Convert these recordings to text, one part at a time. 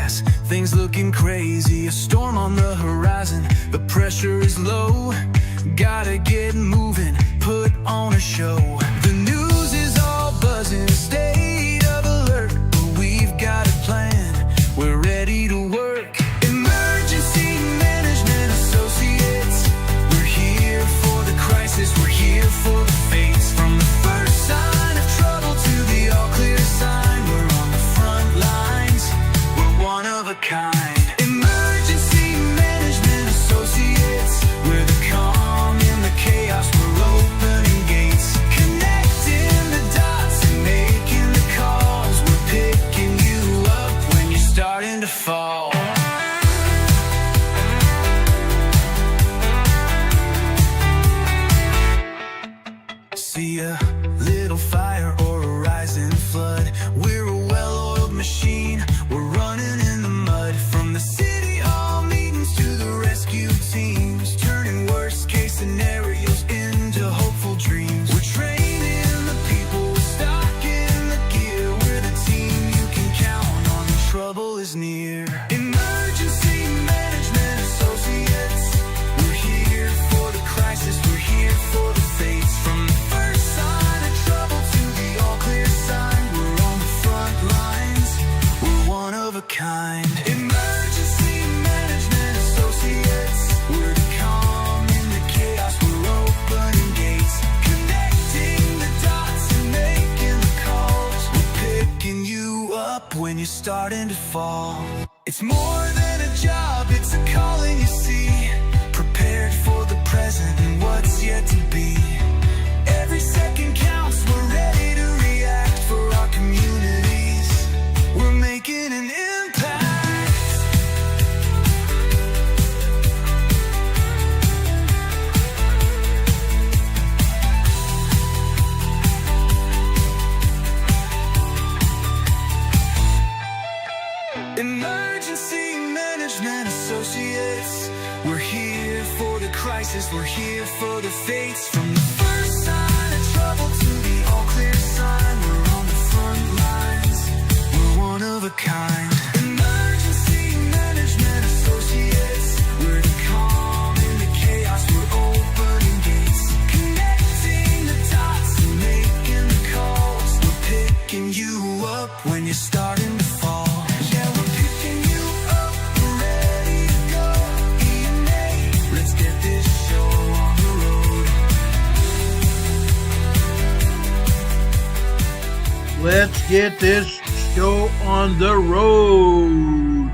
pass. Things looking crazy, a storm on the horizon. The pressure is low, gotta get moving, put on a show. The news is all buzzing, state of alert, but we've got a plan, we're ready to work. Emergency Management Associates, we're here for the crisis, we're here for the fates. From the first sign of trouble to the all clear sign, we're on the front lines, we're one of a kind. Emergency Management Associates, we're the calm in the chaos, we're opening gates, connecting the dots and making the calls. We're picking you up when you're starting to fall. See a little fire or a rising flood, we're a well-oiled machine, we're running in the mud. From the city hall meetings to the rescue teams, turning worst case scenarios into hopeful dreams. We're training the people, we're stocking the gear, we're the team you can count on when trouble is near. Emergency Management Associates, we're here for the crisis, we're here for the fates. From the first sign of trouble to the all clear sign, we're on the front lines, we're one of a kind. Emergency Management Associates, we're the calm in the chaos, we're opening gates, connecting the dots and making the calls. We're picking you up when you're starting to fall. It's more than a job, it's a calling, you see. Prepared for the present and what's yet to be. Every second counts, we're ready to react for our communities. We're making an impact. Emergency Management Associates, we're here for the crisis, we're here for the fates. From the first sign of trouble to the all clear sign, we're on the front lines, we're one of a kind. Emergency Management Associates, we're the calm in the chaos, we're opening gates, connecting the dots and making the calls. We're picking you up when you're starting to fall. Yeah, we're picking you up, we're ready to go. EMA, let's get this show on the road. Let's get this show on the road.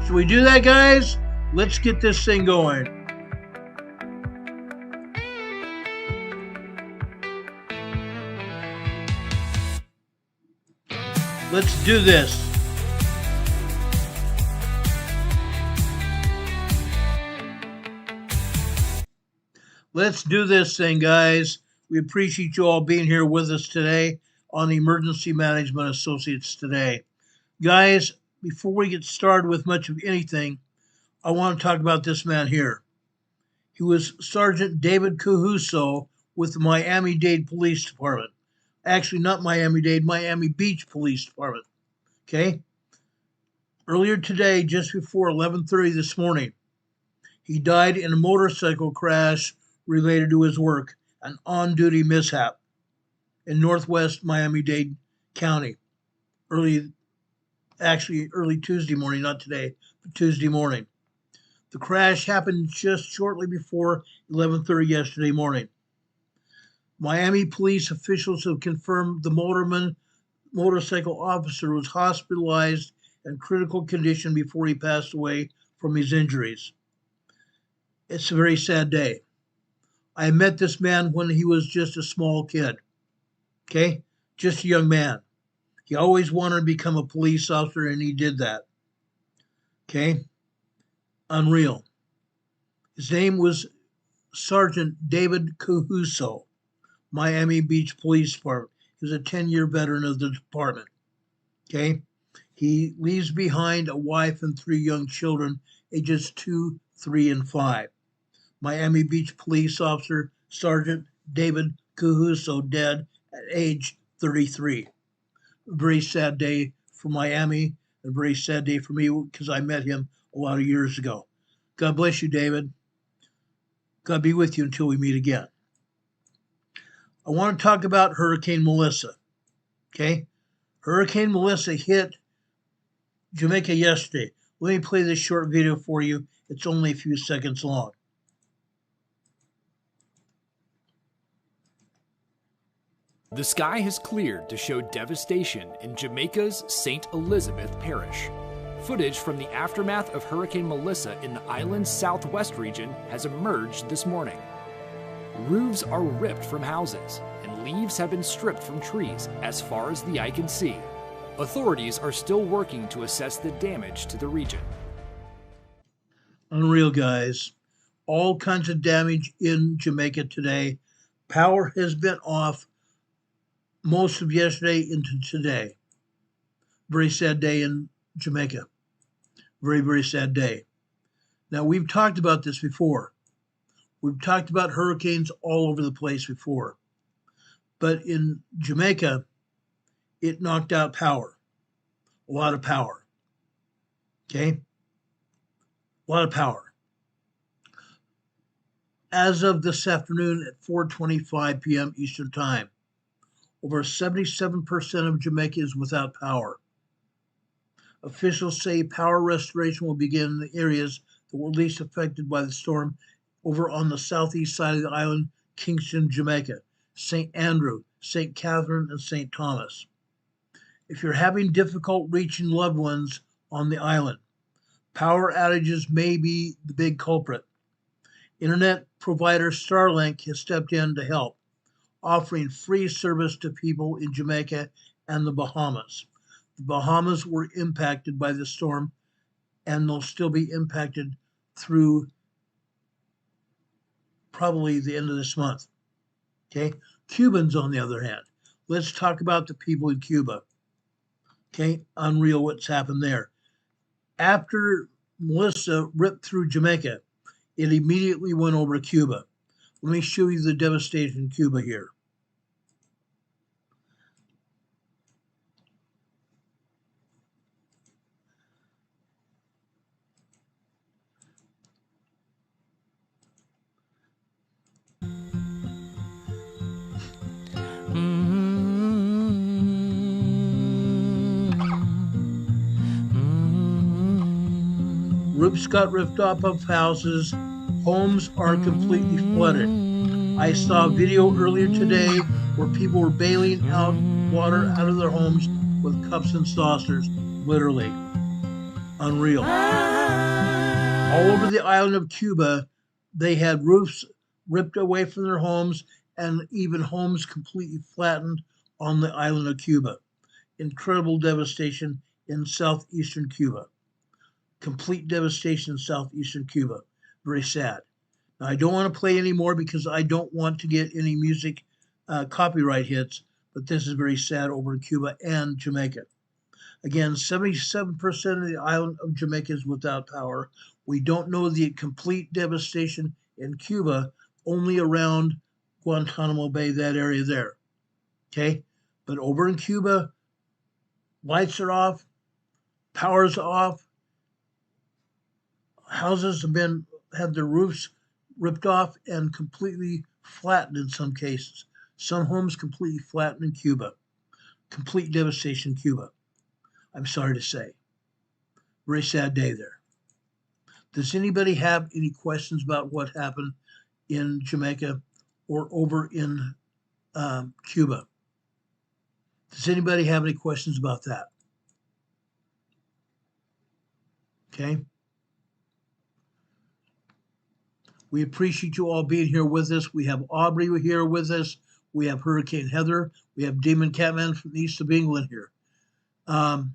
Should we do that, guys? Let's get this thing going. Let's do this. Let's do this thing, guys. We appreciate you all being here with us today on the Emergency Management Associates today. Guys, before we get started with much of anything, I want to talk about this man here. He was Sergeant David Cahuso with the Miami-Dade Police Department. Actually, not Miami-Dade, Miami Beach Police Department. Okay? Earlier today, just before 11:30 this morning, he died in a motorcycle crash related to his work, an on-duty mishap in northwest Miami-Dade County. Early Tuesday morning, not today, but Tuesday morning. The crash happened just shortly before 11:30 yesterday morning. Miami police officials have confirmed the motorcycle officer was hospitalized in critical condition before he passed away from his injuries. It's a very sad day. I met this man when he was just a small kid. Okay? Just a young man. He always wanted to become a police officer, and he did that. Okay? Unreal. His name was Sergeant David Cahuso, Miami Beach Police Department. He was a 10-year veteran of the department. Okay? He leaves behind a wife and 3 young children, ages 2, 3, and 5. Miami Beach Police Officer Sergeant David Cahuso, dead at age 33. A very sad day for Miami A very sad day for me because I met him a lot of years ago. God bless you, David. God be with you until we meet again. I want to talk about Hurricane Melissa. Okay? Hurricane Melissa hit Jamaica yesterday. Let me play this short video for you. It's only a few seconds long. The sky has cleared to show devastation in Jamaica's St. Elizabeth Parish. Footage from the aftermath of Hurricane Melissa in the island's southwest region has emerged this morning. Roofs are ripped from houses, and leaves have been stripped from trees as far as the eye can see. Authorities are still working to assess the damage to the region. Unreal, guys. All kinds of damage in Jamaica today. Power has been off most of yesterday into today. Very sad day in Jamaica. Very, very sad day. Now, we've talked about this before. We've talked about hurricanes all over the place before. But in Jamaica, it knocked out power. A lot of power. Okay? A lot of power. As of this afternoon at 4:25 p.m. Eastern Time, over 77% of Jamaica is without power. Officials say power restoration will begin in the areas that were least affected by the storm over on the southeast side of the island, Kingston, Jamaica, St. Andrew, St. Catherine, and St. Thomas. If you're having difficulty reaching loved ones on the island, power outages may be the big culprit. Internet provider Starlink has stepped in to help, offering free service to people in Jamaica and the Bahamas. The Bahamas were impacted by the storm, and they'll still be impacted through probably the end of this month. Okay? Cubans, on the other hand. Let's talk about the people in Cuba. Okay? Unreal what's happened there. After Melissa ripped through Jamaica, it immediately went over to Cuba. Let me show you the devastation in Cuba here. Roofs got ripped off of houses. Homes are completely flooded. I saw a video earlier today where people were bailing out water out of their homes with cups and saucers, literally. Unreal. All over the island of Cuba, they had roofs ripped away from their homes and even homes completely flattened on the island of Cuba. Incredible devastation in southeastern Cuba. Complete devastation in southeastern Cuba. Very sad. Now, I don't want to play any more because I don't want to get any music copyright hits, but this is very sad over in Cuba and Jamaica. Again, 77% of the island of Jamaica is without power. We don't know the complete devastation in Cuba, only around Guantanamo Bay, that area there. Okay? But over in Cuba, lights are off, power's off, houses have had their roofs ripped off and completely flattened in some cases. Some homes completely flattened in Cuba. Complete devastation in Cuba. I'm sorry to say. Very sad day there. Does anybody have any questions about what happened in Jamaica or over in Cuba? Does anybody have any questions about that? Okay. We appreciate you all being here with us. We have Aubrey here with us. We have Hurricane Heather. We have Demon Catman from the east of England here. It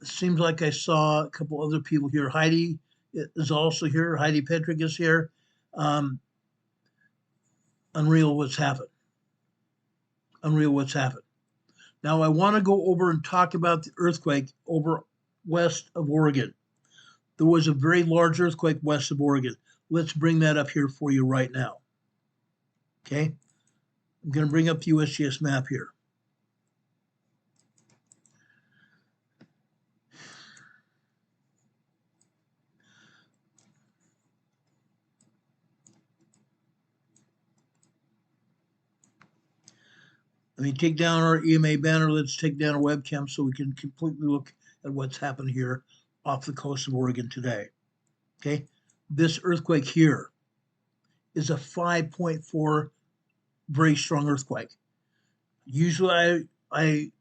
seems like I saw a couple other people here. Heidi is also here. Heidi Petrick is here. Unreal what's happened. Unreal what's happened. Now I want to go over and talk about the earthquake over west of Oregon. There was a very large earthquake west of Oregon. Let's bring that up here for you right now. Okay? I'm going to bring up the USGS map here. Let me take down our EMA banner. Let's take down our webcam so we can completely look at what's happened here off the coast of Oregon today. Okay, this earthquake here is a 5.4 very strong earthquake. Usually I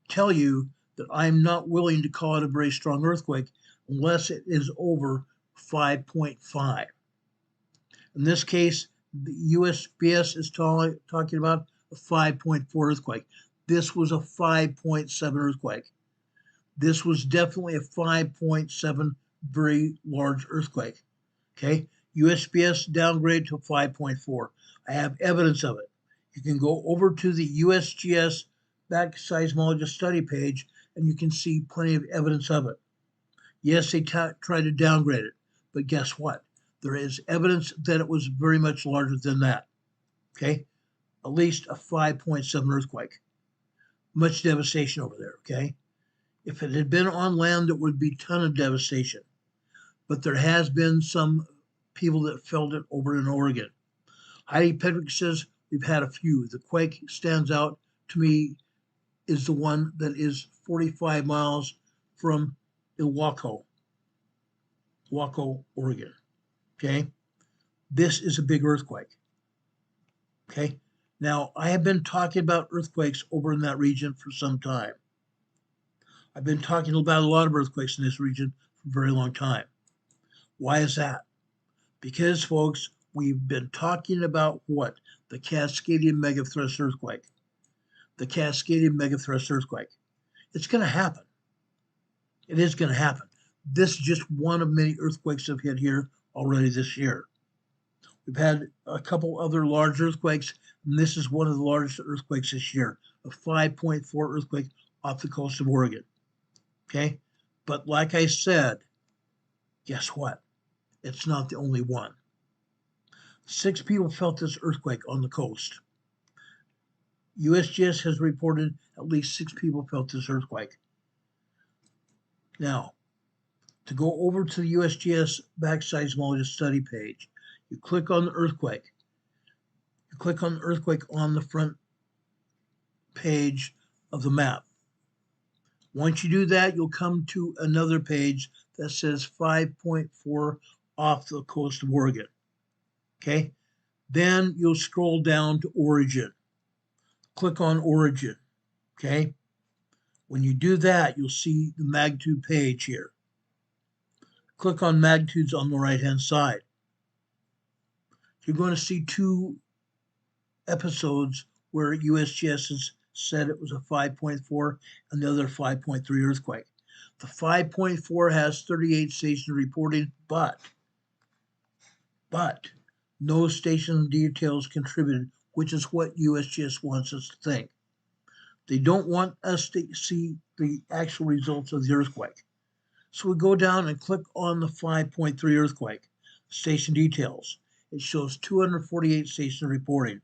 tell you that I'm not willing to call it a very strong earthquake unless it is over 5.5. In this case, the USGS is talking about a 5.4 earthquake. This was a 5.7 earthquake. This was definitely a 5.7 very large earthquake. Okay, USGS downgraded to 5.4. I have evidence of it. You can go over to the USGS seismologist study page and you can see plenty of evidence of it. Yes, they tried to downgrade it, but guess what? There is evidence that it was very much larger than that. Okay, at least a 5.7 earthquake. Much devastation over there. Okay, if it had been on land, there would be a ton of devastation. But there has been some people that felt it over in Oregon. Heidi Pedrick says we've had a few. The quake stands out to me is the one that is 45 miles from Waco, Oregon. Okay, this is a big earthquake. Okay, now I have been talking about earthquakes over in that region for some time. I've been talking about a lot of earthquakes in this region for a very long time. Why is that? Because, folks, we've been talking about what? The Cascadian megathrust earthquake. The Cascadian megathrust earthquake. It's going to happen. It is going to happen. This is just one of many earthquakes that have hit here already this year. We've had a couple other large earthquakes, and this is one of the largest earthquakes this year, a 5.4 earthquake off the coast of Oregon. Okay? But like I said, guess what? It's not the only one. 6 people felt this earthquake on the coast. USGS has reported at least 6 people felt this earthquake. Now, to go over to the USGS seismologist study page, you click on the earthquake. You click on the earthquake on the front page of the map. Once you do that, you'll come to another page that says 5.4 off the coast of Oregon. Okay? Then you'll scroll down to origin. Click on origin. Okay? When you do that, you'll see the magnitude page here. Click on magnitudes on the right-hand side. You're going to see 2 episodes where USGS has said it was a 5.4 and the other 5.3 earthquake. The 5.4 has 38 stations reporting, but no station details contributed, which is what USGS wants us to think. They don't want us to see the actual results of the earthquake. So we go down and click on the 5.3 earthquake, station details. It shows 248 stations reporting.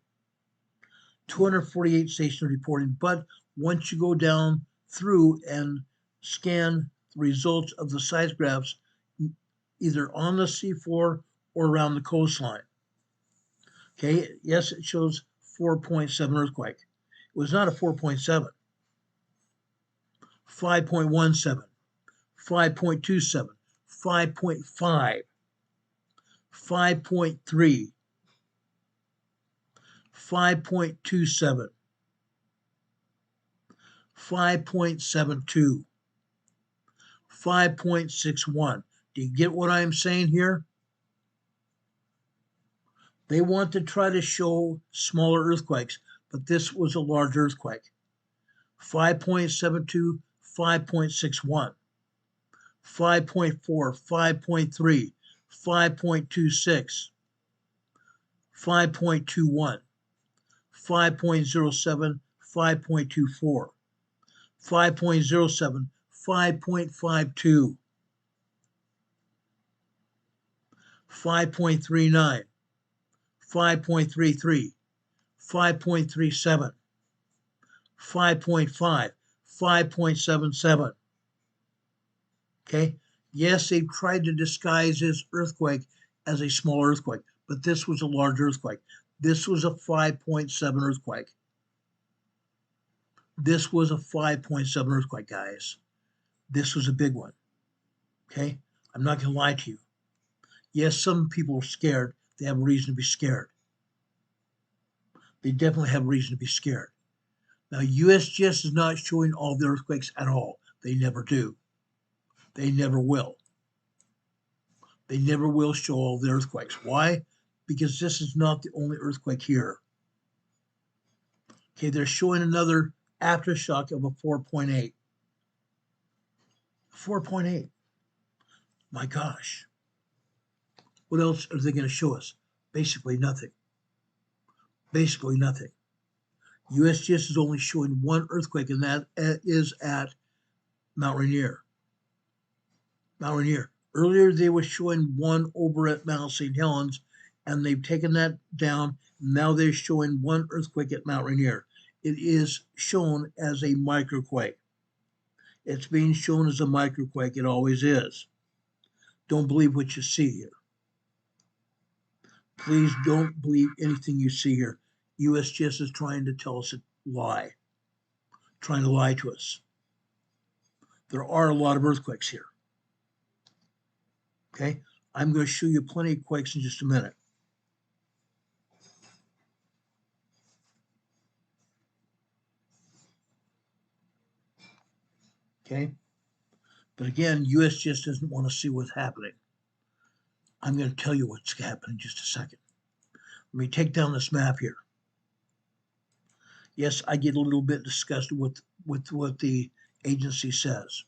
248 stations reporting, but once you go down through and scan the results of the seismographs, either on the seafloor or around the coastline. Okay, yes, it shows 4.7 earthquake. It was not a 4.7. 5.17, 5.27, 5.5, 5.3, 5.27, 5.72, 5.61. Do you get what I'm saying here? They want to try to show smaller earthquakes, but this was a large earthquake. 5.72, 5.61, 5.4, 5.3, 5.26, 5.21, 5.07, 5.24, 5.07, 5.52, 5.39, 5.33, 5.37, 5.5, 5.77. Okay? Yes, they've tried to disguise this earthquake as a small earthquake, but this was a large earthquake. This was a 5.7 earthquake. This was a 5.7 earthquake, guys. This was a big one. Okay? I'm not going to lie to you. Yes, some people are scared. They have a reason to be scared. They definitely have a reason to be scared. Now, USGS is not showing all the earthquakes at all. They never do. They never will. They never will show all the earthquakes. Why? Because this is not the only earthquake here. Okay, they're showing another aftershock of a 4.8. 4.8. My gosh. What else are they going to show us? Basically nothing. Basically nothing. USGS is only showing one earthquake, and that is at Mount Rainier. Mount Rainier. Earlier, they were showing one over at Mount St. Helens, and they've taken that down. Now they're showing one earthquake at Mount Rainier. It is shown as a microquake. It's being shown as a microquake. It always is. Don't believe what you see here. Please don't believe anything you see here. USGS is trying to tell us a lie, trying to lie to us. There are a lot of earthquakes here. Okay, I'm going to show you plenty of quakes in just a minute. Okay, but again, USGS doesn't want to see what's happening. I'm going to tell you what's happening in just a second. Let me take down this map here. Yes, I get a little bit disgusted with what the agency says.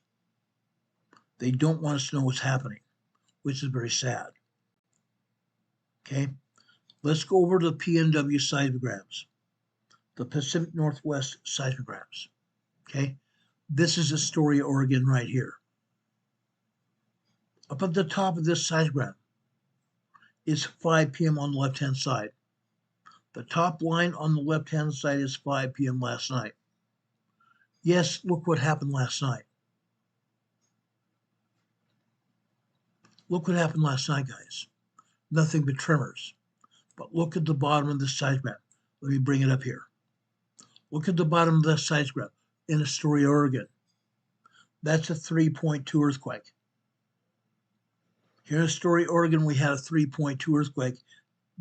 They don't want us to know what's happening, which is very sad. Okay, let's go over to the PNW seismograms, the Pacific Northwest seismograms. Okay, this is Astoria, Oregon, right here. Up at the top of this seismogram is 5 p.m. on the left-hand side. The top line on the left-hand side is 5 p.m. last night. Yes, look what happened last night. Look what happened last night, guys. Nothing but tremors. But look at the bottom of the seismograph. Let me bring it up here. Look at the bottom of the seismograph in Astoria, Oregon. That's a 3.2 earthquake. Here in Astoria, Oregon, we had a 3.2 earthquake.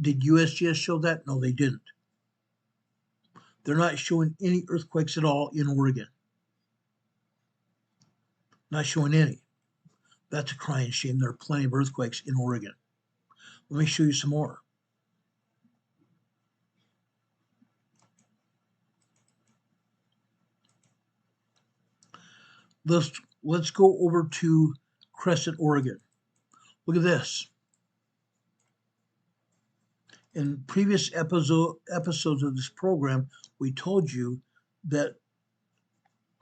Did USGS show that? No, they didn't. They're not showing any earthquakes at all in Oregon. Not showing any. That's a crying shame. There are plenty of earthquakes in Oregon. Let me show you some more. Let's go over to Crescent, Oregon. Look at this. In previous episodes of this program, we told you that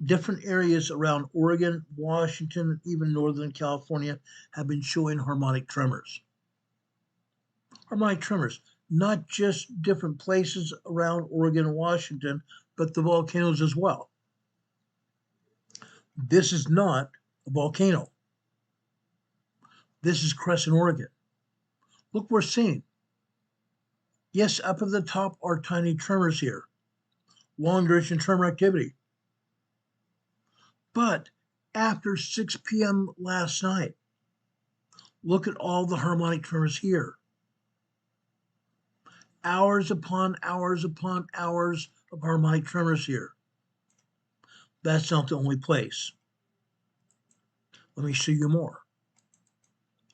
different areas around Oregon, Washington, even Northern California have been showing harmonic tremors. Harmonic tremors, not just different places around Oregon and Washington, but the volcanoes as well. This is not a volcano. This is Crescent, Oregon. Look, we're seeing. Yes, up at the top are tiny tremors here. Long duration tremor activity. But after 6 p.m. last night, look at all the harmonic tremors here. Hours upon hours upon hours of harmonic tremors here. That's not the only place. Let me show you more.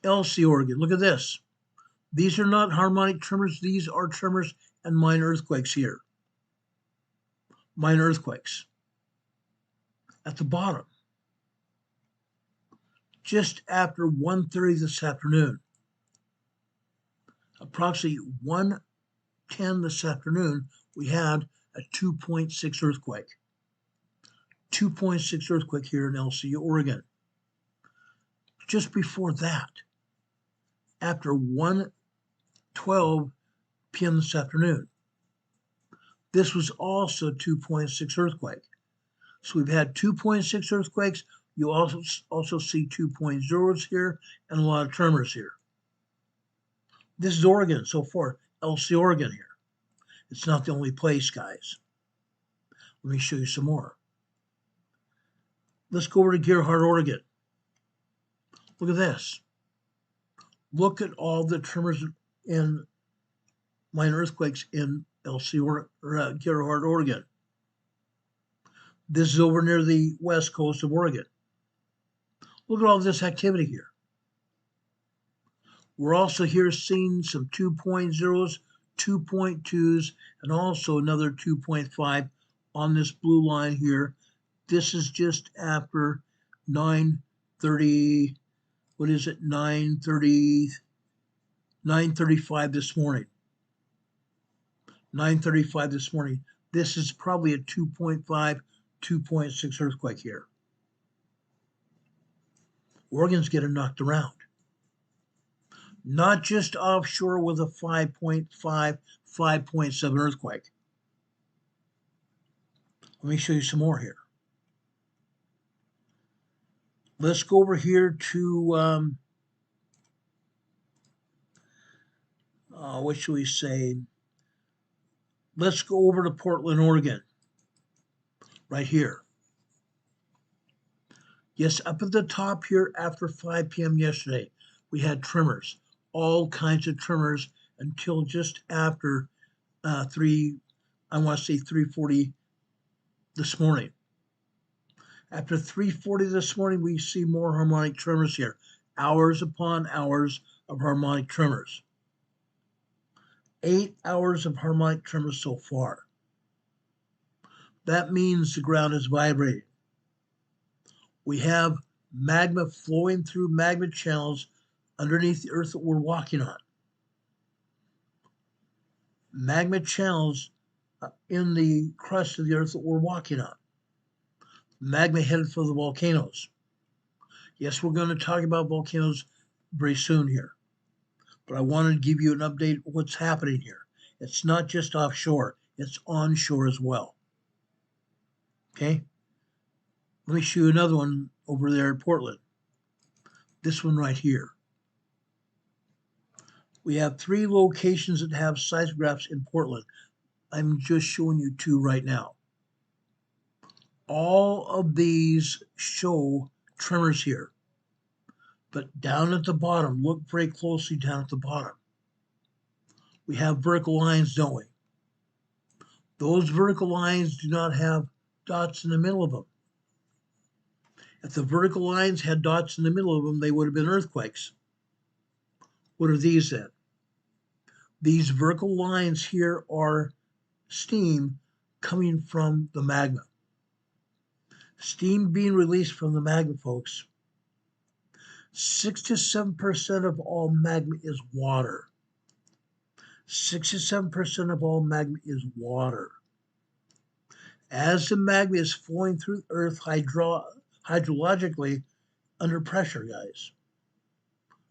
LC, Oregon, look at this. These are not harmonic tremors. These are tremors and minor earthquakes here. Minor earthquakes. At the bottom. Just after 1:30 this afternoon. Approximately 1:10 this afternoon, we had a 2.6 earthquake. 2.6 earthquake here in LC, Oregon. Just before that, after 1:12 p.m. this afternoon, this was also 2.6 earthquake. So we've had 2.6 earthquakes. You also see 2.0s here and a lot of tremors here. This is Oregon so far, LC, Oregon here. It's not the only place, guys. Let me show you some more. Let's go over to Gerhardt, Oregon. Look at this. Look at all the tremors and minor earthquakes in Gerhardt, Oregon. This is over near the west coast of Oregon. Look at all this activity here. We're also here seeing some 2.0s, 2.2s, and also another 2.5 on this blue line here. This is just after 9:30, what is it, 9:35 this morning. 9:35 this morning. This is probably a 2.5, 2.6 earthquake here. Oregon's getting knocked around. Not just offshore with a 5.5, 5.7 earthquake. Let me show you some more here. Let's go over here to, what should we say? Let's go over to Portland, Oregon, right here. Yes, up at the top here after 5 p.m. yesterday, we had tremors, all kinds of tremors until just after 3:40 this morning. After 3:40 this morning, we see more harmonic tremors here, hours upon hours of harmonic tremors. 8 hours of harmonic tremors so far. That means the ground is vibrating. We have magma flowing through magma channels underneath the earth that we're walking on. Magma channels in the crust of the earth that we're walking on. Magma headed for the volcanoes. Yes, we're going to talk about volcanoes very soon here, but I wanted to give you an update of what's happening here. It's not just offshore, it's onshore as well. Okay? Let me show you another one over there in Portland. This one right here. We have 3 locations that have seismographs in Portland. I'm just showing you 2 right now. All of these show tremors here. But down at the bottom, look very closely down at the bottom. We have vertical lines, don't we? Those vertical lines do not have dots in the middle of them. If the vertical lines had dots in the middle of them, they would have been earthquakes. What are these then? These vertical lines here are steam coming from the magma. Steam being released from the magma, folks. 6 to 7% of all magma is water. 6 to 7% of all magma is water. As the magma is flowing through Earth hydrologically, under pressure, guys.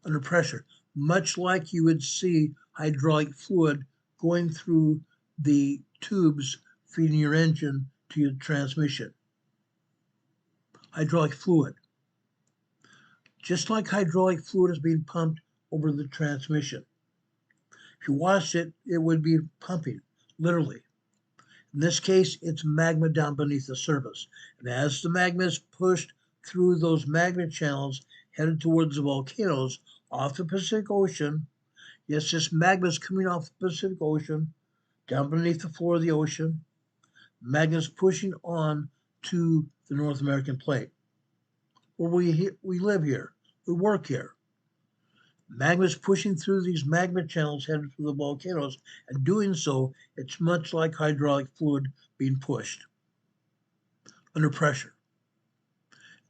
Under pressure. Much like you would see hydraulic fluid going through the tubes feeding your engine to your transmission. Hydraulic fluid. Just like hydraulic fluid is being pumped over the transmission. If you watched it, it would be pumping, literally. In this case, it's magma down beneath the surface. And as the magma is pushed through those magma channels headed towards the volcanoes off the Pacific Ocean, yes, this magma is coming off the Pacific Ocean, down beneath the floor of the ocean. Magma is pushing on to the North American plate, where we live here, we work here. Magma is pushing through these magma channels headed for the volcanoes, and doing so, it's much like hydraulic fluid being pushed under pressure.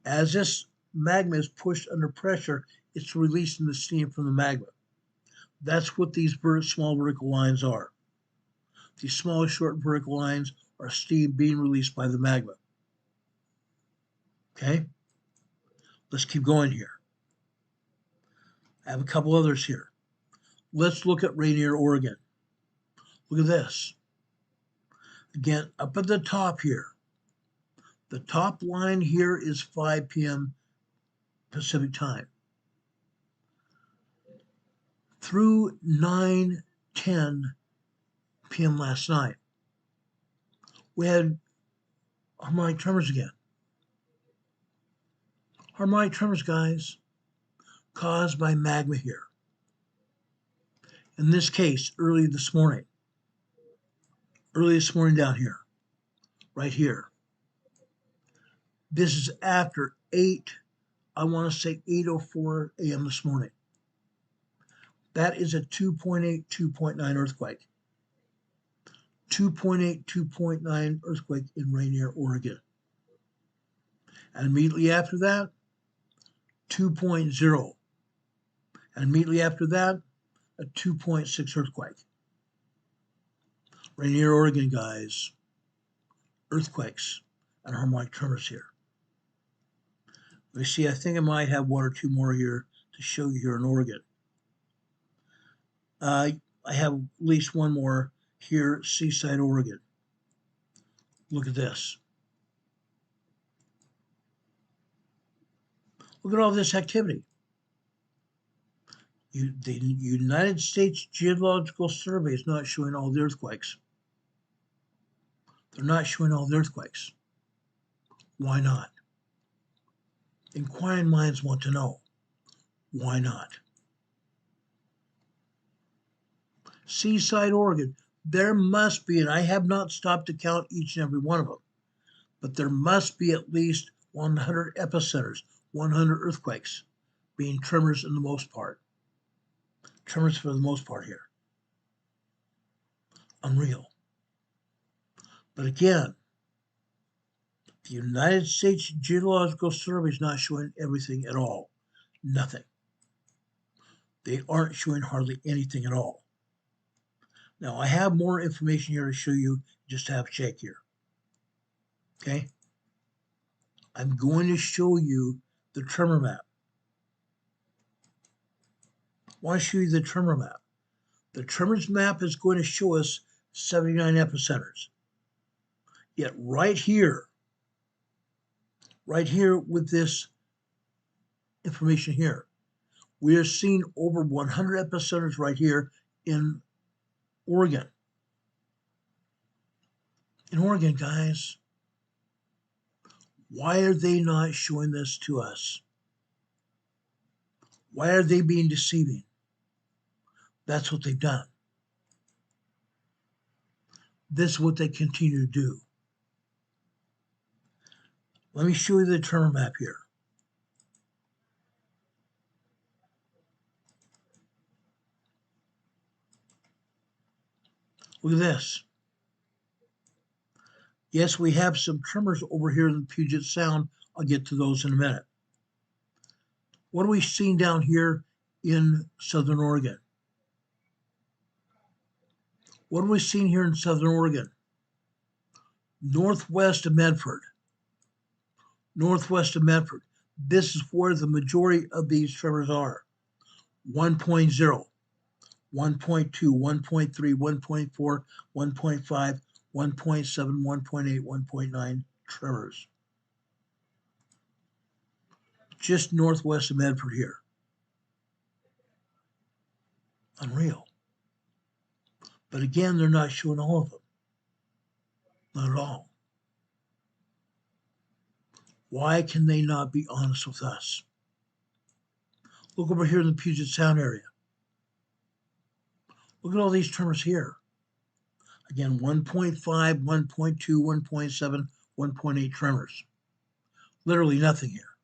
As this magma is pushed under pressure, it's releasing the steam from the magma. That's what these small vertical lines are. These small, short vertical lines are steam being released by the magma. Okay? Let's keep going here. I have a couple others here. Let's look at Rainier, Oregon. Look at this. Again, up at the top here. The top line here is 5 p.m. Pacific time. Through 9:10 p.m. last night, we had harmonic tremors again. Harmonic tremors, guys, caused by magma here. In this case, early this morning down here, right here. This is after 8:04 a.m. this morning. That is a 2.8, 2.9 earthquake. 2.8, 2.9 earthquake in Rainier, Oregon. And immediately after that, 2.0. And immediately after that, a 2.6 earthquake. Rainier, Oregon, guys. Earthquakes and harmonic tremors here. Let me see, I think I might have one or two more here to show you here in Oregon. I have at least one more here, Seaside, Oregon. Look at this. Look at all this activity. The United States Geological Survey is not showing all the earthquakes. They're not showing all the earthquakes. Why not? Inquiring minds want to know. Why not? Seaside, Oregon, there must be, and I have not stopped to count each and every one of them, but there must be at least 100 epicenters, 100 earthquakes, being tremors in the most part. Tremors for the most part here. Unreal. But again, the United States Geological Survey is not showing everything at all. Nothing. They aren't showing hardly anything at all. Now, I have more information here to show you. Just have a check here. Okay? I'm going to show you the tremor map. I want to show you the tremor map. The tremors map is going to show us 79 epicenters. Yet right here with this information here, we are seeing over 100 epicenters right here in Oregon. In Oregon, guys. Why are they not showing this to us? Why are they being deceiving? That's what they've done. This is what they continue to do. Let me show you the tremor map here. Look at this. Yes, we have some tremors over here in the Puget Sound. I'll get to those in a minute. What are we seeing down here in Southern Oregon? What are we seeing here in Southern Oregon? Northwest of Medford. Northwest of Medford. This is where the majority of these tremors are. 1.0, 1.2, 1.3, 1.4, 1.5, 1.7, 1.8, 1.9 tremors. Just northwest of Medford here. Unreal. But again, they're not showing all of them. Not at all. Why can they not be honest with us? Look over here in the Puget Sound area. Look at all these tremors here. Again, 1.5, 1.2, 1.7, 1.8 tremors. Literally nothing here.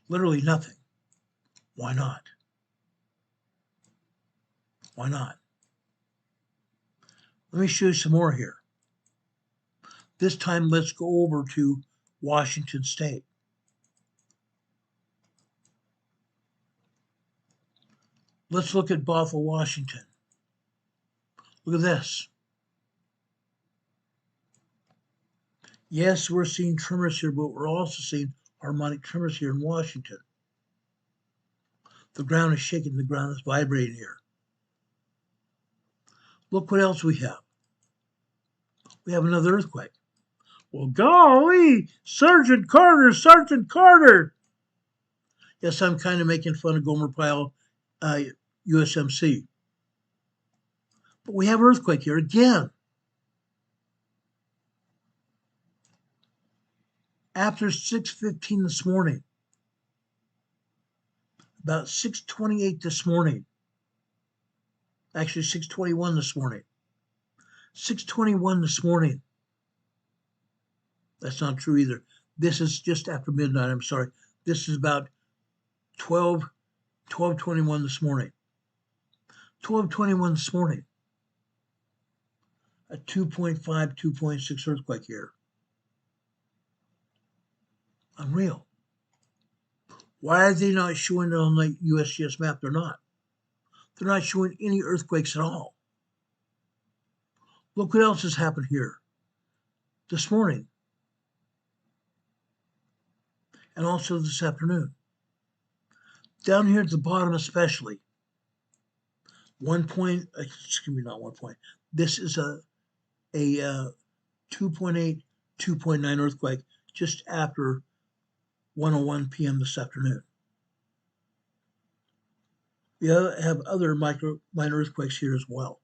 Literally nothing. Why not? Why not? Let me show you some more here. This time, let's go over to Washington State. Let's look at Bethel, Washington. Look at this. Yes, we're seeing tremors here, but we're also seeing harmonic tremors here in Washington. The ground is shaking, the ground is vibrating here. Look what else we have. We have another earthquake. Well, golly, Sergeant Carter, Sergeant Carter. Yes, I'm kind of making fun of Gomer Pyle, USMC. But we have earthquake here again. After 6:15 this morning, about 6:28 this morning, actually 6:21 this morning, 6:21 this morning. That's not true either. This is just after midnight. I'm sorry. This is about 12:21 this morning. 12:21 this morning. A 2.5, 2.6 earthquake here. Unreal. Why are they not showing it on the USGS map? They're not. They're not showing any earthquakes at all. Look what else has happened here this morning and also this afternoon. Down here at the bottom especially, 1 point, excuse me, not 1 point. This is a 2.8, 2.9 earthquake just after 1:01 p.m. this afternoon. We have other minor earthquakes here as well.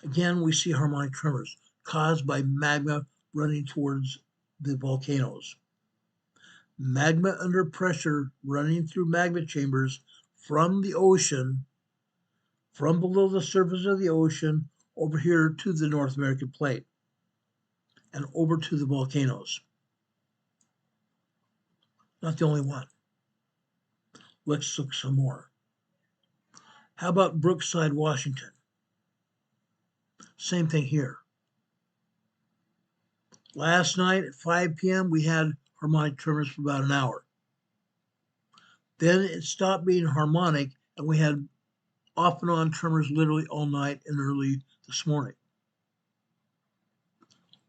Again, we see harmonic tremors caused by magma running towards the volcanoes. Magma under pressure running through magma chambers from the ocean, from below the surface of the ocean, over here to the North American plate and over to the volcanoes. Not the only one. Let's look some more. How about Brookside, Washington? Same thing here. Last night at 5 p.m., we had harmonic tremors for about an hour. Then it stopped being harmonic, and we had off and on tremors literally all night and early this morning.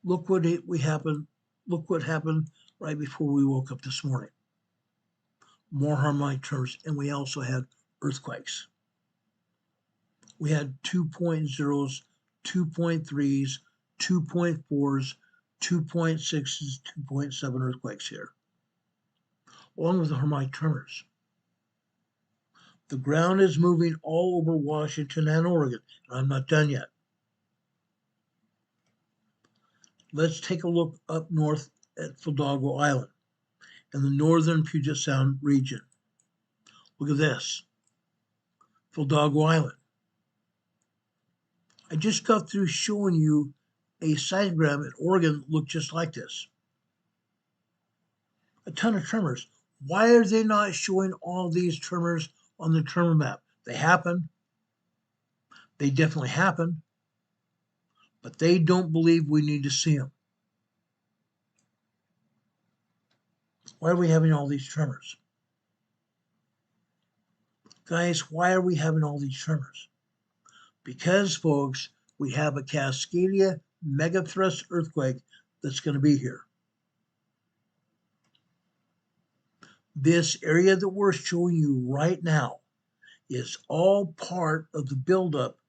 Look what happened right before we woke up this morning. More harmonic tremors, and we also had earthquakes. We had 2.0s, 2.3s, 2.4s, 2.6s, 2.7 earthquakes here, along with the harmonic tremors. The ground is moving all over Washington and Oregon, and I'm not done yet. Let's take a look up north at Fidalgo Island in the northern Puget Sound region. Look at this, Fidalgo Island. I just got through showing you a seismogram in Oregon that looked just like this. A ton of tremors. Why are they not showing all these tremors on the tremor map? They happen. They definitely happen. But they don't believe we need to see them. Why are we having all these tremors? Guys, why are we having all these tremors? Because, folks, we have a Cascadia megathrust earthquake that's going to be here. This area that we're showing you right now is all part of the buildup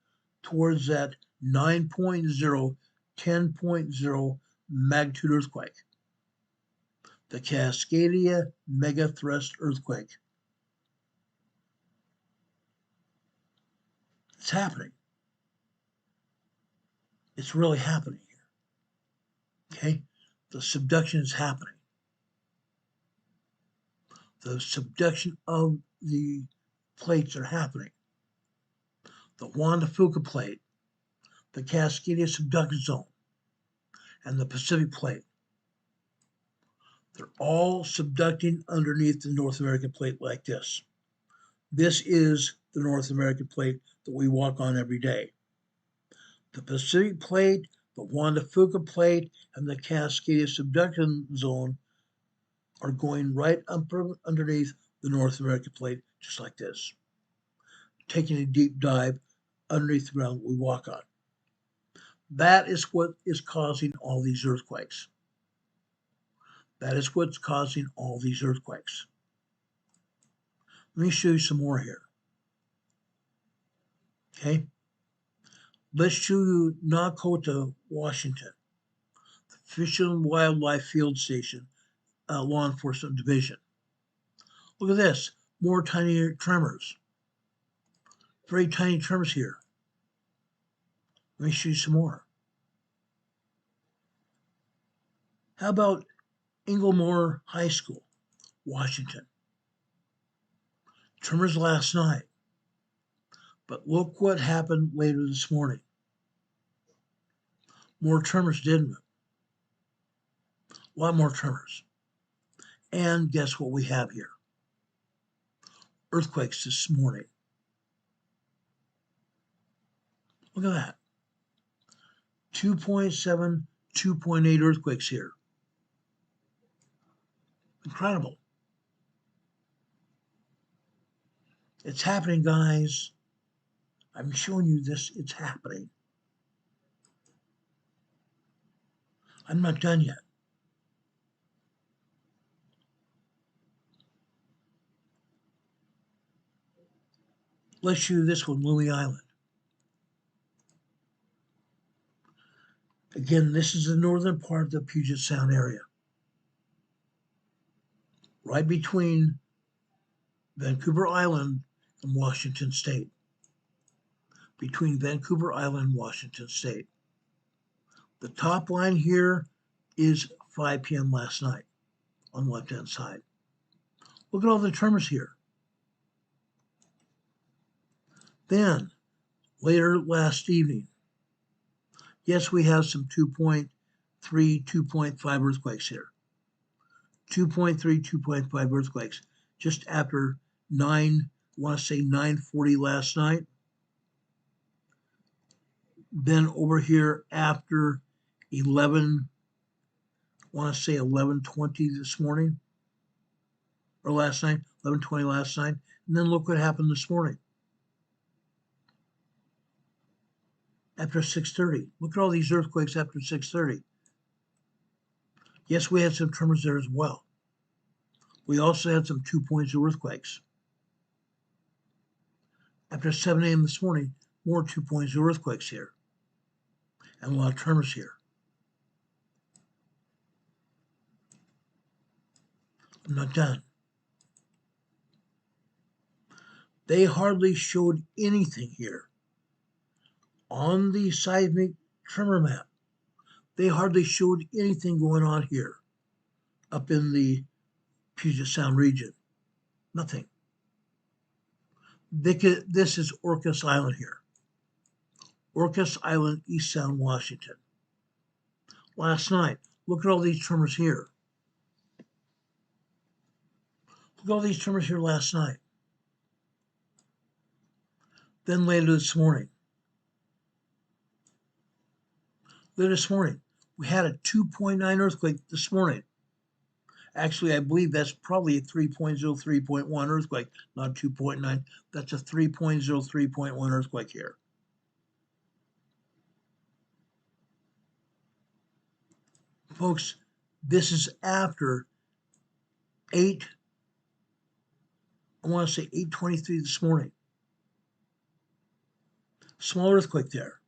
towards that 9.0, 10.0 magnitude earthquake. The Cascadia megathrust earthquake. It's happening. It's really happening here. Okay? The subduction is happening. The subduction of the plates are happening. The Juan de Fuca plate, the Cascadia subduction zone, and the Pacific plate. They're all subducting underneath the North American plate like this. This is the North American plate that we walk on every day. The Pacific plate, the Juan de Fuca plate, and the Cascadia subduction zone are going right up underneath the North American plate, just like this. Taking a deep dive underneath the ground that we walk on. That is what is causing all these earthquakes. That is what's causing all these earthquakes. Let me show you some more here. Okay? Let's show you Nakota, Washington, the Fish and Wildlife Field Station, Law Enforcement Division. Look at this, more tiny tremors. Very tiny tremors here. Let me show you some more. How about Inglemore High School, Washington? Tremors last night. But look what happened later this morning. More tremors, didn't it? A lot more tremors. And guess what we have here? Earthquakes this morning. Look at that. 2.7, 2.8 earthquakes here. Incredible. It's happening, guys. I'm showing you this. It's happening. I'm not done yet. Let's show you this one, Louis Island. Again, this is the northern part of the Puget Sound area. Right between Vancouver Island and Washington State. Between Vancouver Island and Washington State. The top line here is 5 p.m. last night on the left-hand side. Look at all the tremors here. Then, later last evening, yes, we have some 2.3, 2.5 earthquakes here. 2.3, 2.5 earthquakes just after 9:40 last night. Then over here after 11:20 this morning, or last night, 11:20 last night. And then look what happened this morning. After 6:30. Look at all these earthquakes after 6:30. Yes, we had some tremors there as well. We also had some 2.0 earthquakes. After 7 a.m. this morning, more 2.0 earthquakes here. And a lot of tremors here. I'm not done. They hardly showed anything here. On the seismic tremor map, they hardly showed anything going on here up in the Puget Sound region. Nothing. This is Orcas Island here. Orcas Island, East Sound, Washington. Last night, look at all these tremors here. Look at all these tremors here last night. Then later this morning. Later this morning, we had a 2.9 earthquake this morning. Actually, I believe that's probably a 3.0, 3.1 earthquake, not 2.9. That's a 3.0, 3.1 earthquake here. Folks, this is after 8:23 this morning. Small earthquake there.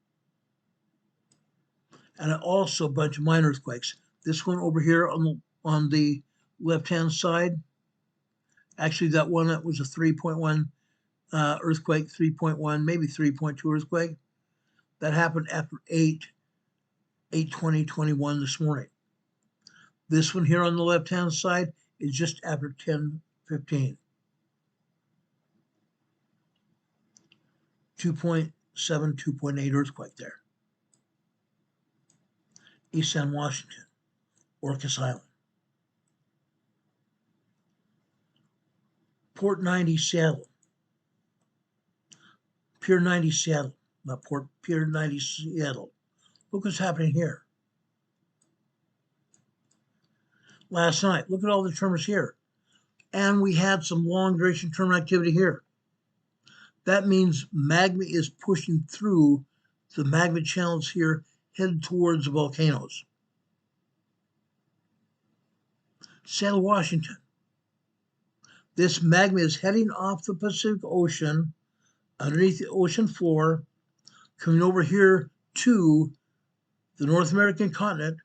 And also a bunch of minor earthquakes. This one over here on the left-hand side, actually that one that was a 3.1 earthquake, 3.1, maybe 3.2 earthquake. That happened after 8:20:21 this morning. This one here on the left-hand side is just after 10:15. 2.7, 2.8 earthquake there. East Sound, Washington, Orcas Island. Port 90, Seattle. Pier 90, Seattle. Not Port, Pier 90, Seattle. Look what's happening here. Last night, look at all the tremors here. And we had some long duration tremor activity here. That means magma is pushing through the magma channels here, headed towards the volcanoes. Seattle, Washington. This magma is heading off the Pacific Ocean, underneath the ocean floor, coming over here to the North American continent,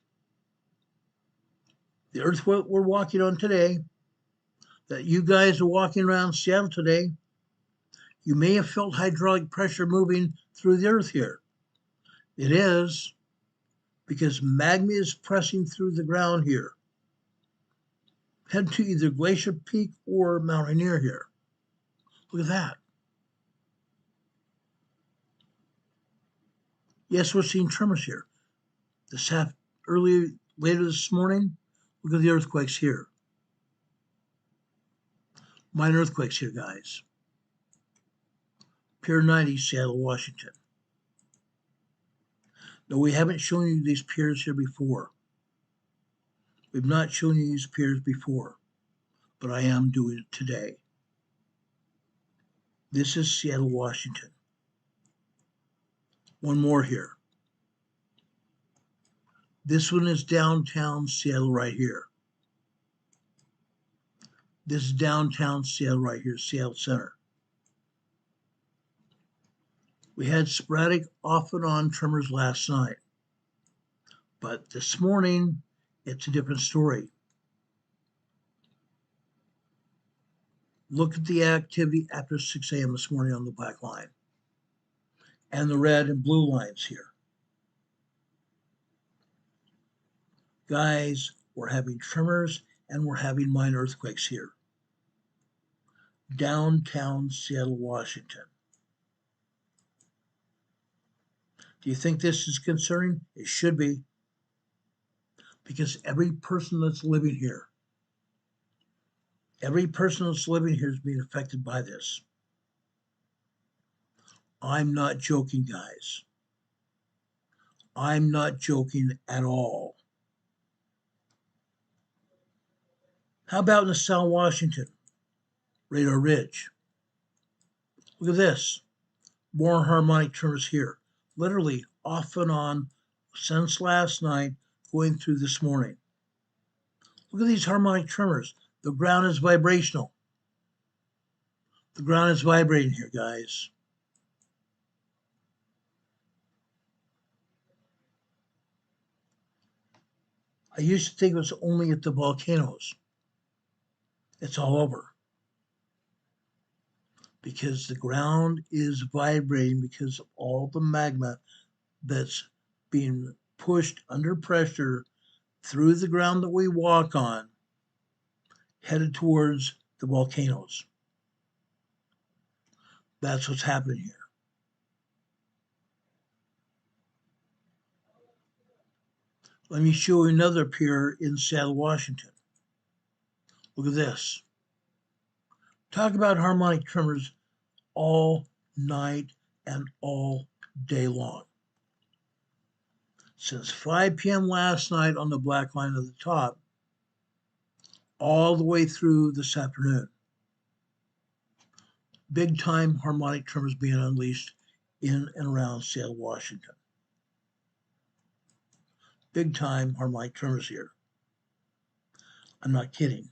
the earth we're walking on today, that you guys are walking around Seattle today. You may have felt hydraulic pressure moving through the earth here. It is. because magma is pressing through the ground here. Head to either Glacier Peak or Mount Rainier here. Look at that. Yes, we're seeing tremors here. Later this morning, look at the earthquakes here. Minor earthquakes here, guys. Pier 90, Seattle, Washington. No, we haven't shown you these piers here before. We've not shown you these piers before, but I am doing it today. This is Seattle, Washington. One more here. This one is downtown Seattle right here. This is downtown Seattle right here, Seattle Center. We had sporadic off and on tremors last night, but this morning it's a different story. Look at the activity after 6 a.m. this morning on the black line and the red and blue lines here. Guys, we're having tremors and we're having minor earthquakes here. Downtown Seattle, Washington. Do you think this is concerning? It should be, because every person that's living here is being affected by this. I'm not joking, guys. I'm not joking at all. How about in the South Washington, Radar Ridge? Look at this. More harmonic tremors here. Literally off and on since last night, going through this morning. Look at these harmonic tremors. The ground is vibrational. The ground is vibrating here, guys. I used to think it was only at the volcanoes. It's all over. Because the ground is vibrating because of all the magma that's being pushed under pressure through the ground that we walk on, headed towards the volcanoes. That's what's happening here. Let me show you another pier in Seattle, Washington. Look at this. Talk about harmonic tremors all night and all day long. Since 5 p.m. last night on the black line at the top, all the way through this afternoon. Big time harmonic tremors being unleashed in and around Seattle, Washington. Big time harmonic tremors here. I'm not kidding.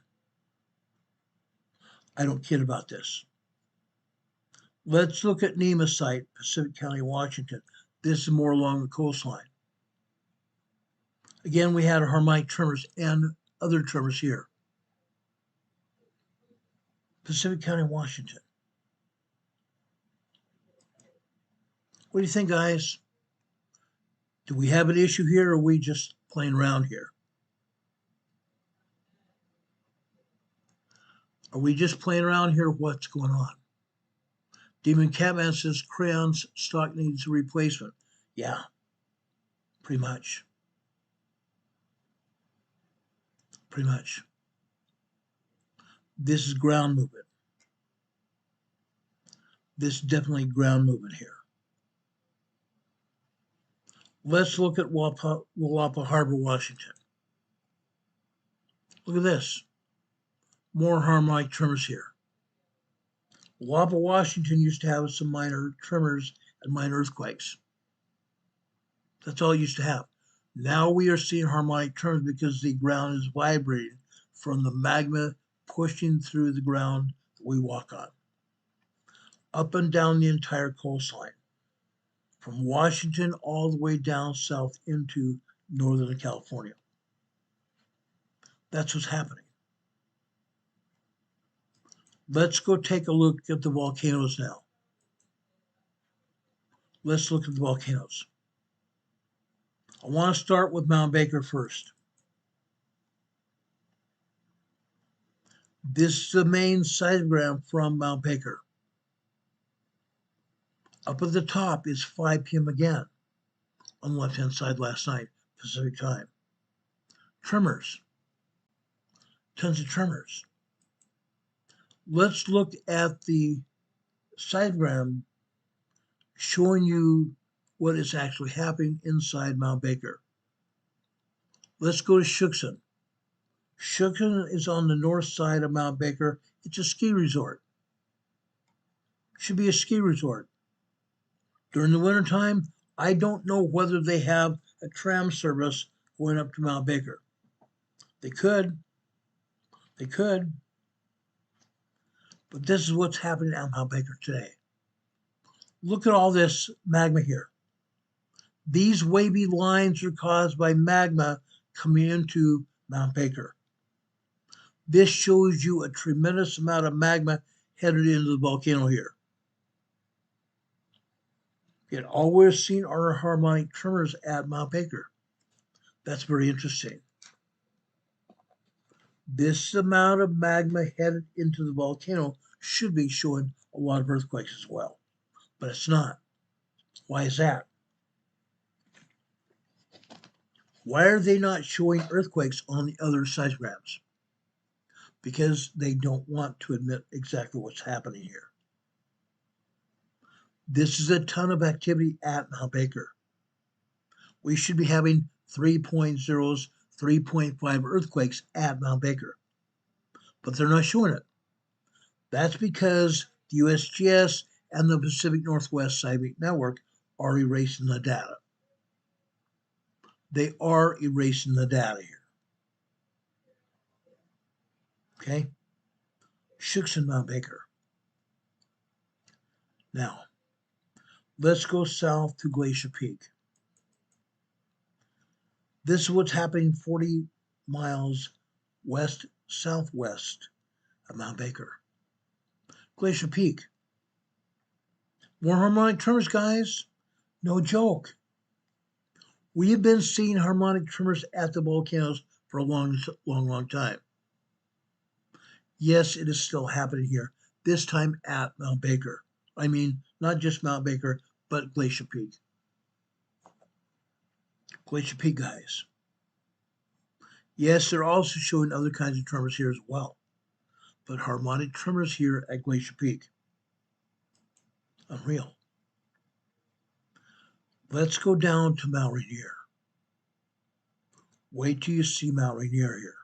I don't kid about this. Let's look at NEMA site, Pacific County, Washington. This is more along the coastline. Again, we had harmonic tremors and other tremors here. Pacific County, Washington. What do you think, guys? Do we have an issue here, or are we just playing around here? Are we just playing around here? What's going on? Demon Catman says crayons stock needs a replacement. Yeah, pretty much. Pretty much. This is ground movement. This is definitely ground movement here. Let's look at Walapa Harbor, Washington. Look at this. More harmonic tremors here. Walapa, Washington used to have some minor tremors and minor earthquakes. That's all it used to have. Now we are seeing harmonic tremors because the ground is vibrating from the magma pushing through the ground that we walk on. Up and down the entire coastline. From Washington all the way down south into Northern California. That's what's happening. Let's go take a look at the volcanoes now. Let's look at the volcanoes. I want to start with Mount Baker first. This is the main seismogram from Mount Baker. Up at the top is 5 p.m. again on the left-hand side last night, Pacific time. Tremors. Tons of tremors. Let's look at the seismogram showing you what is actually happening inside Mount Baker. Let's go to Shuxon. Shuxon is on the north side of Mount Baker. It's a ski resort. Should be a ski resort. During the wintertime, I don't know whether they have a tram service going up to Mount Baker. They could. They could. But this is what's happening at Mount Baker today. Look at all this magma here. These wavy lines are caused by magma coming into Mount Baker. This shows you a tremendous amount of magma headed into the volcano here. Yet all we're seeing are harmonic tremors at Mount Baker. That's very interesting. This amount of magma headed into the volcano should be showing a lot of earthquakes as well, but it's not. Why is that? Why are they not showing earthquakes on the other seismograms? Because they don't want to admit exactly what's happening here. This is a ton of activity at Mount Baker. We should be having 3.0s, 3.5 earthquakes at Mount Baker, but they're not showing it. That's because the USGS and the Pacific Northwest Seismic Network are erasing the data. They are erasing the data here. Okay? Shuxon, Mount Baker. Now, let's go south to Glacier Peak. This is what's happening 40 miles west-southwest of Mount Baker. Glacier Peak. More harmonic tremors, guys. No joke. We have been seeing harmonic tremors at the volcanoes for a long time. Yes, it is still happening here, this time at Mount Baker. I mean, not just Mount Baker, but Glacier Peak. Glacier Peak, guys. Yes, they're also showing other kinds of tremors here as well, but harmonic tremors here at Glacier Peak. Unreal. Let's go down to Mount Rainier. Wait till you see Mount Rainier here.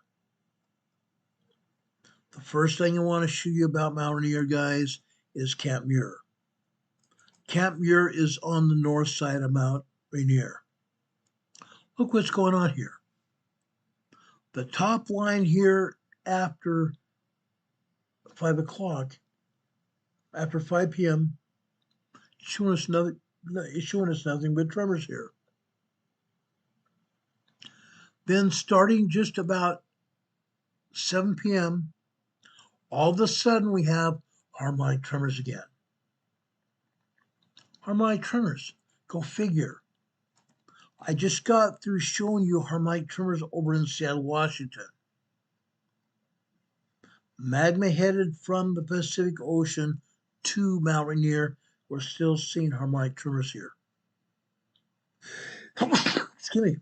The first thing I want to show you about Mount Rainier, guys, is Camp Muir. Camp Muir is on the north side of Mount Rainier. Look what's going on here. The top line here after 5 o'clock, after 5 p.m., it's showing us nothing but tremors here. Then starting just about 7 p.m., all of a sudden we have harmonic tremors again. Harmonic tremors, go figure. I just got through showing you harmonic tremors over in Seattle, Washington. Magma headed from the Pacific Ocean to Mount Rainier. We're still seeing harmonic tremors here. Excuse me.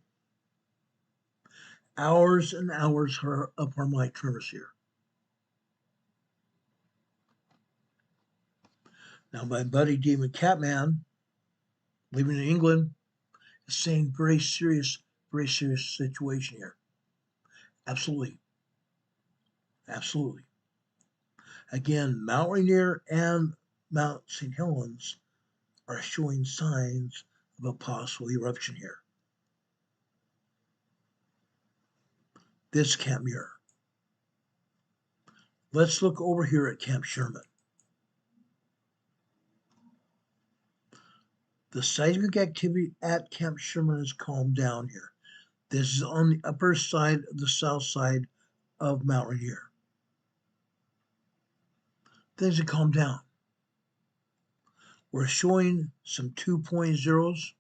Hours and hours of harmonic tremors here. Now, my buddy Demon Catman, living in England, is saying very serious situation here. Absolutely. Absolutely. Again, Mount Rainier and Mount St. Helens are showing signs of a possible eruption here. This Camp Muir. Let's look over here at Camp Sherman. The seismic activity at Camp Sherman has calmed down here. This is on the upper side of the south side of Mount Rainier. Things have calmed down. We're showing some 2.0s.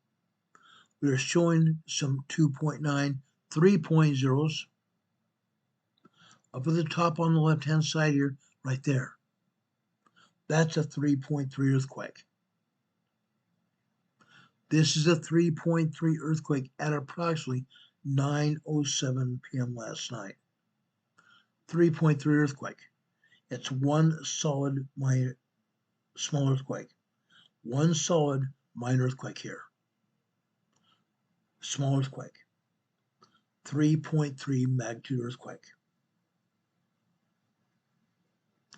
We are showing some 2.9, 3.0s up at the top on the left-hand side here, right there. That's a 3.3 earthquake. This is a 3.3 earthquake at approximately 9:07 p.m. last night. 3.3 earthquake. It's one solid minor, small earthquake. One solid minor earthquake here. Small earthquake. 3.3 magnitude earthquake.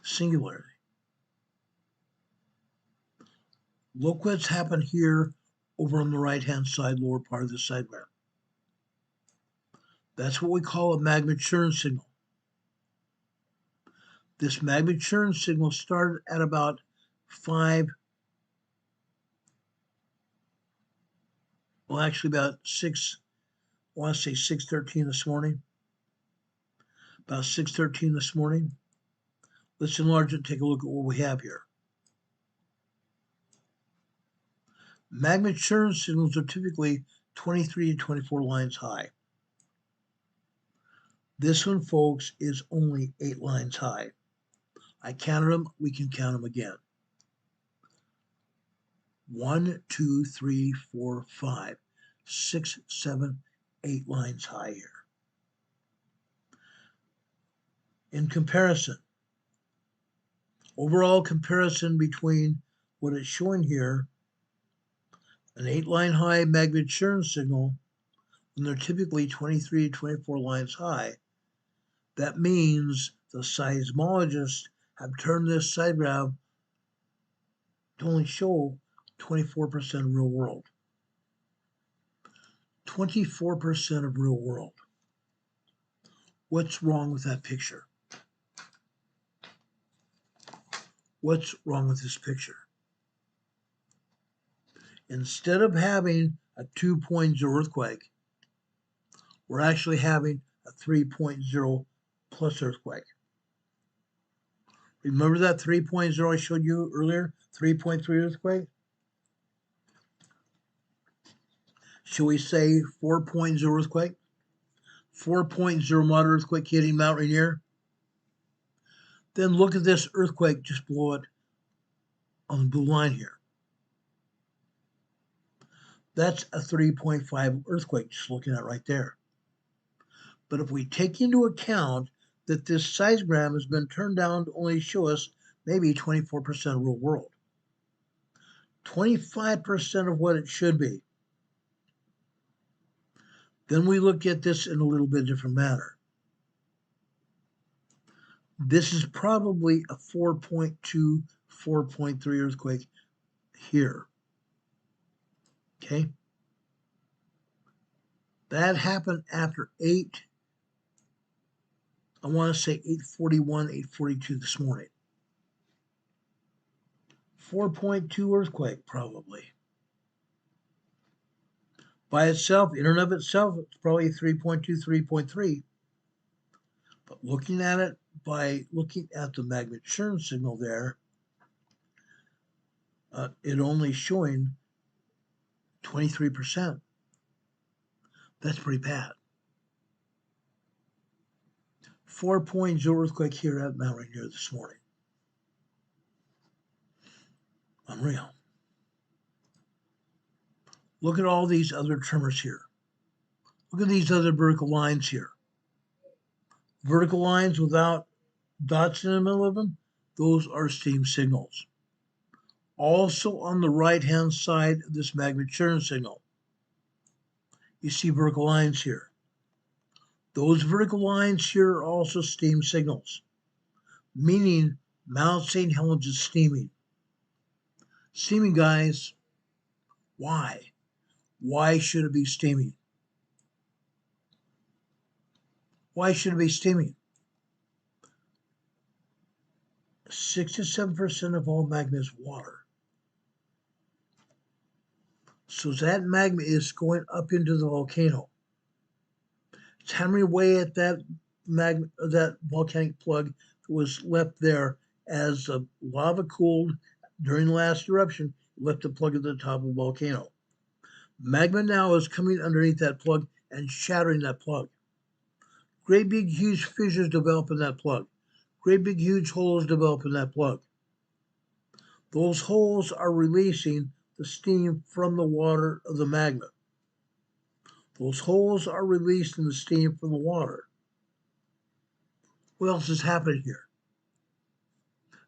Singularity. Look what's happened here over on the right-hand side, lower part of the sidebar. That's what we call a magma churn signal. This magma churn signal started at about 6, I want to say 6:13 this morning. About 6:13 this morning. Let's enlarge it and take a look at what we have here. Magma churn signals are typically 23 to 24 lines high. This one, folks, is only 8 lines high. I counted them, we can count them again. 1, 2, 3, 4, 5, 6, 7, 8 lines high here. In comparison, overall comparison between what it's showing here, an 8-line high magma churn signal, and they're typically 23 to 24 lines high. That means the seismologists have turned this seismograph to only show 24% of real world. 24% of real world. What's wrong with that picture? What's wrong with this picture? Instead of having a 2.0 earthquake, we're actually having a 3.0 plus earthquake. Remember that 3.0 I showed you earlier? 3.3 earthquake? Should we say 4.0 earthquake? 4.0 moderate earthquake hitting Mount Rainier? Then look at this earthquake just below it on the blue line here. That's a 3.5 earthquake, just looking at right there. But if we take into account that this seismogram has been turned down to only show us maybe 24% of real world, 25% of what it should be, then we look at this in a little bit different manner. This is probably a 4.2, 4.3 earthquake here. Okay? That happened after 8:41, 8:42 this morning. 4.2 earthquake, probably. By itself, in and of itself, it's probably 3.2, 3.3. But looking at it by looking at the magma churn signal there, it only showing 23%. That's pretty bad. 4.0 earthquake here at Mount Rainier this morning. Unreal. Look at all these other tremors here. Look at these other vertical lines here. Vertical lines without dots in the middle of them, those are steam signals. Also on the right-hand side of this magma churn signal, you see vertical lines here. Those vertical lines here are also steam signals, meaning Mount St. Helens is steaming. Steaming, guys. Why? Why should it be steaming? Why should it be steaming? 6 to 7% of all magma is water. So that magma is going up into the volcano. It's hammering away at that magma, that volcanic plug that was left there as the lava cooled during the last eruption, left the plug at the top of the volcano. Magma now is coming underneath that plug and shattering that plug. Great big huge fissures develop in that plug. Great big huge holes develop in that plug. Those holes are releasing the steam from the water of the magma. Those holes are releasing the steam from the water. What else is happening here?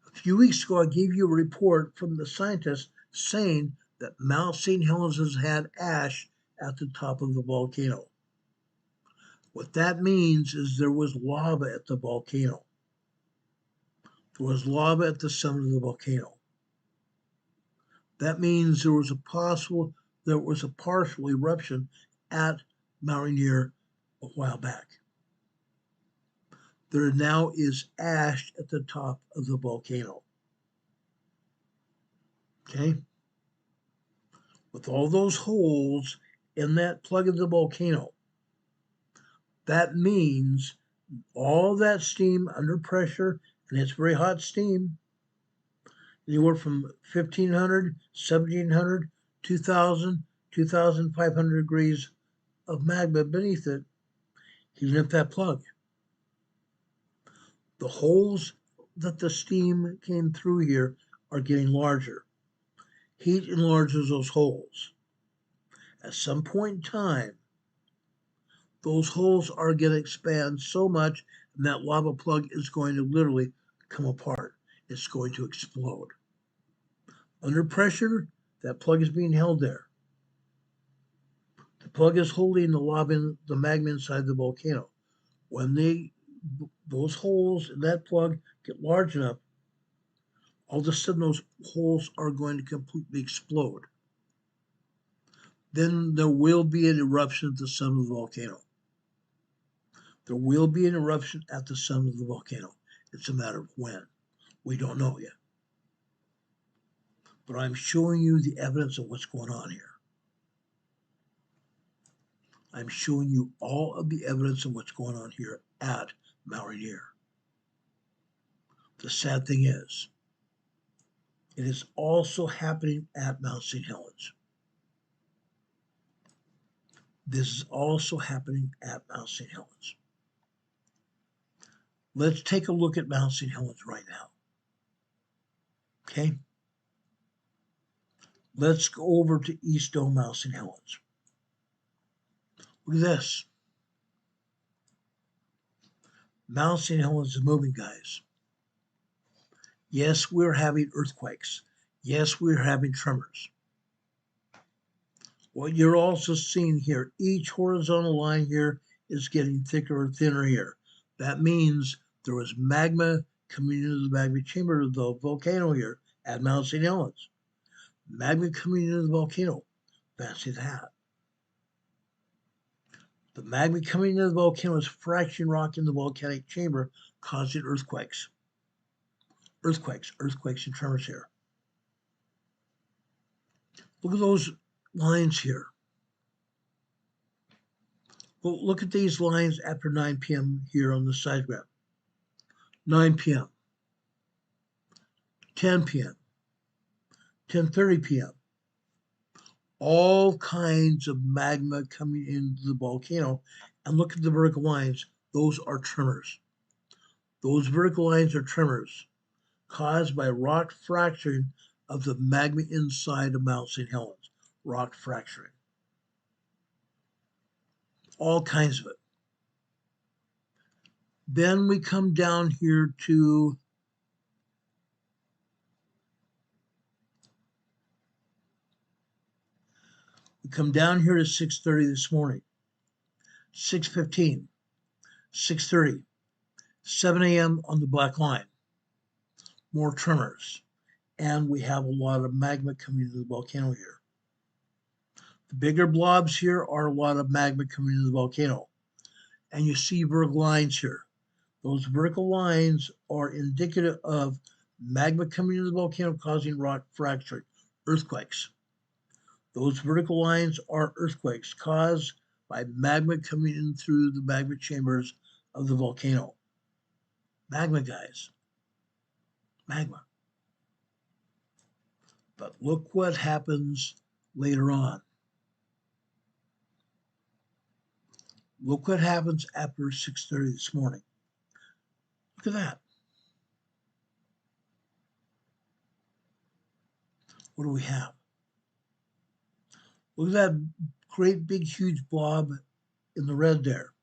A few weeks ago, I gave you a report from the scientists saying that Mount St. Helens has had ash at the top of the volcano. What that means is there was lava at the volcano. There was lava at the summit of the volcano. That means there was a partial eruption at Mount Rainier a while back. There now is ash at the top of the volcano. Okay? With all those holes in that plug of the volcano, that means all that steam under pressure, and it's very hot steam, anywhere from 1,500, 1,700, 2,000, 2,500 degrees of magma beneath it, heating up that plug. The holes that the steam came through here are getting larger. Heat enlarges those holes. At some point in time, those holes are going to expand so much, and that lava plug is going to literally come apart. It's going to explode. Under pressure, that plug is being held there. The plug is holding the lava, the magma inside the volcano. When those holes in that plug get large enough, all of a sudden those holes are going to completely explode. Then there will be an eruption at the summit of the volcano. There will be an eruption at the summit of the volcano. It's a matter of when. We don't know yet. But I'm showing you the evidence of what's going on here. I'm showing you all of the evidence of what's going on here at Mount Rainier. The sad thing is, it is also happening at Mount St. Helens. This is also happening at Mount St. Helens. Let's take a look at Mount St. Helens right now. Okay? Let's go over to East Dome, Mount St. Helens. Look at this. Mount St. Helens is moving, guys. Yes, we're having earthquakes. Yes, we're having tremors. What you're also seeing here, each horizontal line here is getting thicker or thinner here. That means there was magma coming into the magma chamber of the volcano here at Mount St. Helens. Magma coming into the volcano. Fancy that. The magma coming into the volcano is fracturing rock in the volcanic chamber, causing earthquakes. Earthquakes and tremors here. Look at those lines here. Well, look at these lines after 9 p.m. here on the seismograph. 9 p.m., 10 p.m., 10:30 p.m. All kinds of magma coming into the volcano. And look at the vertical lines. Those are tremors. Those vertical lines are tremors caused by rock fracturing of the magma inside of Mount St. Helens. Rock fracturing. All kinds of it. Then we come down here to We come down here to 6:30 this morning, 6:15, 6:30, 7 a.m. on the black line. More tremors. And we have a lot of magma coming into the volcano here. The bigger blobs here are a lot of magma coming into the volcano. And you see vertical lines here. Those vertical lines are indicative of magma coming into the volcano causing rock fracturing, earthquakes. Those vertical lines are earthquakes caused by magma coming in through the magma chambers of the volcano. Magma, guys. Magma. But look what happens later on. Look what happens after 6:30 this morning. Look at that. What do we have? Look at that great big huge blob in the red there.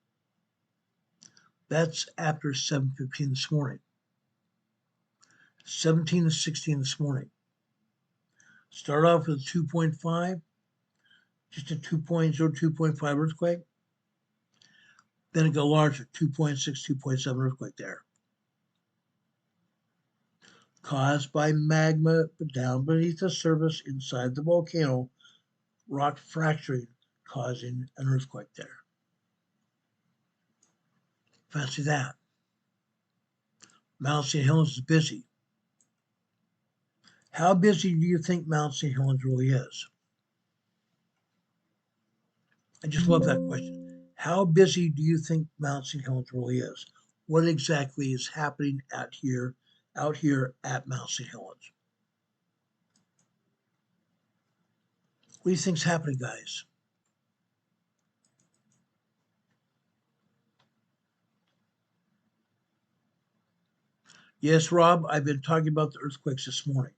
That's after 7:15 this morning. 17 to 16 this morning. Start off with 2.5, just a 2.0, 2.5 earthquake. Then it got larger, 2.6, 2.7 earthquake there. Caused by magma down beneath the surface inside the volcano, rock fracturing, causing an earthquake there. Fancy that. Mount St. Helens is busy. How busy do you think Mount St. Helens really is? I just love that question. How busy do you think Mount St. Helens really is? What exactly is happening out here at Mount St. Helens? What do you think's happening, guys? Yes, Rob, I've been talking about the earthquakes this morning.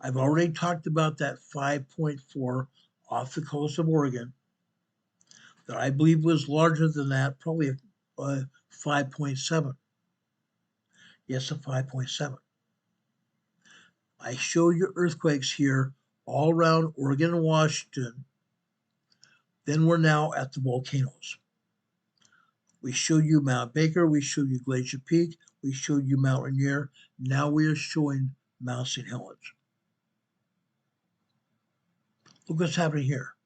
I've already talked about that 5.4 off the coast of Oregon that I believe was larger than that, probably a 5.7. Yes, a 5.7. I show you earthquakes here all around Oregon and Washington. Then we're now at the volcanoes. We showed you Mount Baker, we showed you Glacier Peak, we showed you Mount Rainier. Now we are showing Mount St. Helens. Look what's happening here.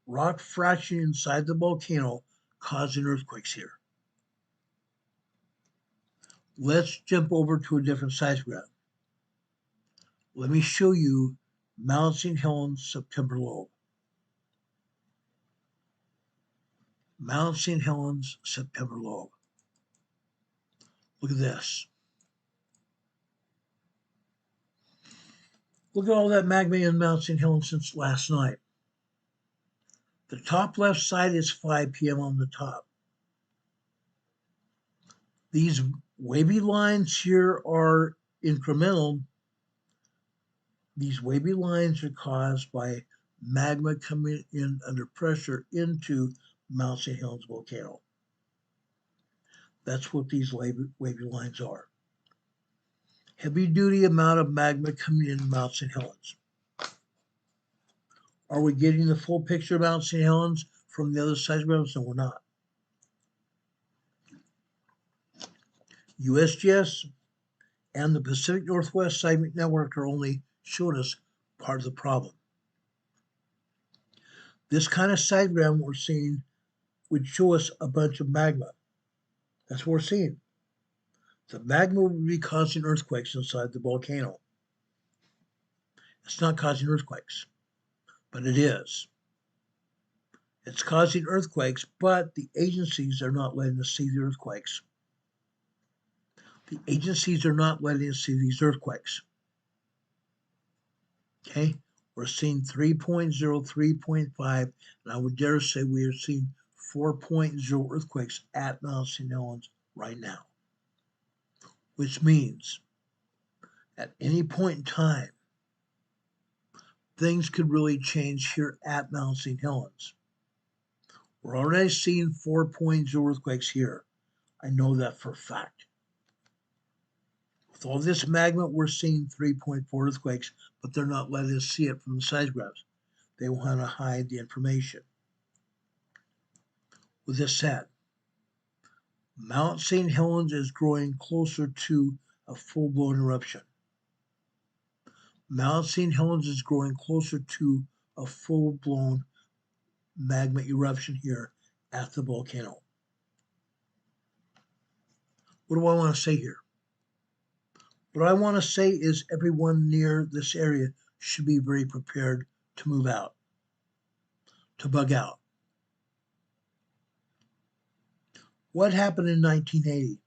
Rock fracturing inside the volcano causing earthquakes here. Let's jump over to a different seismograph. Let me show you Mount St. Helens September lobe. Mount St. Helens September lobe. Look at this. Look at all that magma in Mount St. Helens since last night. The top left side is 5 p.m. on the top. These wavy lines here are incremental. These wavy lines are caused by magma coming in under pressure into Mount St. Helens volcano. That's what these wavy lines are. Heavy duty amount of magma coming in Mount St. Helens. Are we getting the full picture of Mount St. Helens from the other seismographs? No, we're not. USGS and the Pacific Northwest Seismic Network are only showing us part of the problem. This kind of seismogram we're seeing would show us a bunch of magma. That's what we're seeing. The magma would be causing earthquakes inside the volcano. It's not causing earthquakes, but it is. It's causing earthquakes, but the agencies are not letting us see the earthquakes. The agencies are not letting us see these earthquakes. Okay, we're seeing 3.0, 3.5, and I would dare say we are seeing 4.0 earthquakes at Mount St. Helens right now, which means at any point in time, things could really change here at Mount St. Helens. We're already seeing 4.0 earthquakes here. I know that for a fact. With all this magma, we're seeing 3.4 earthquakes, but they're not letting us see it from the seismographs. They want to hide the information. With this said, Mount St. Helens is growing closer to a full-blown eruption. Mount St. Helens is growing closer to a full-blown magma eruption here at the volcano. What do I want to say here? What I want to say is everyone near this area should be very prepared to move out, to bug out. What happened in 1980?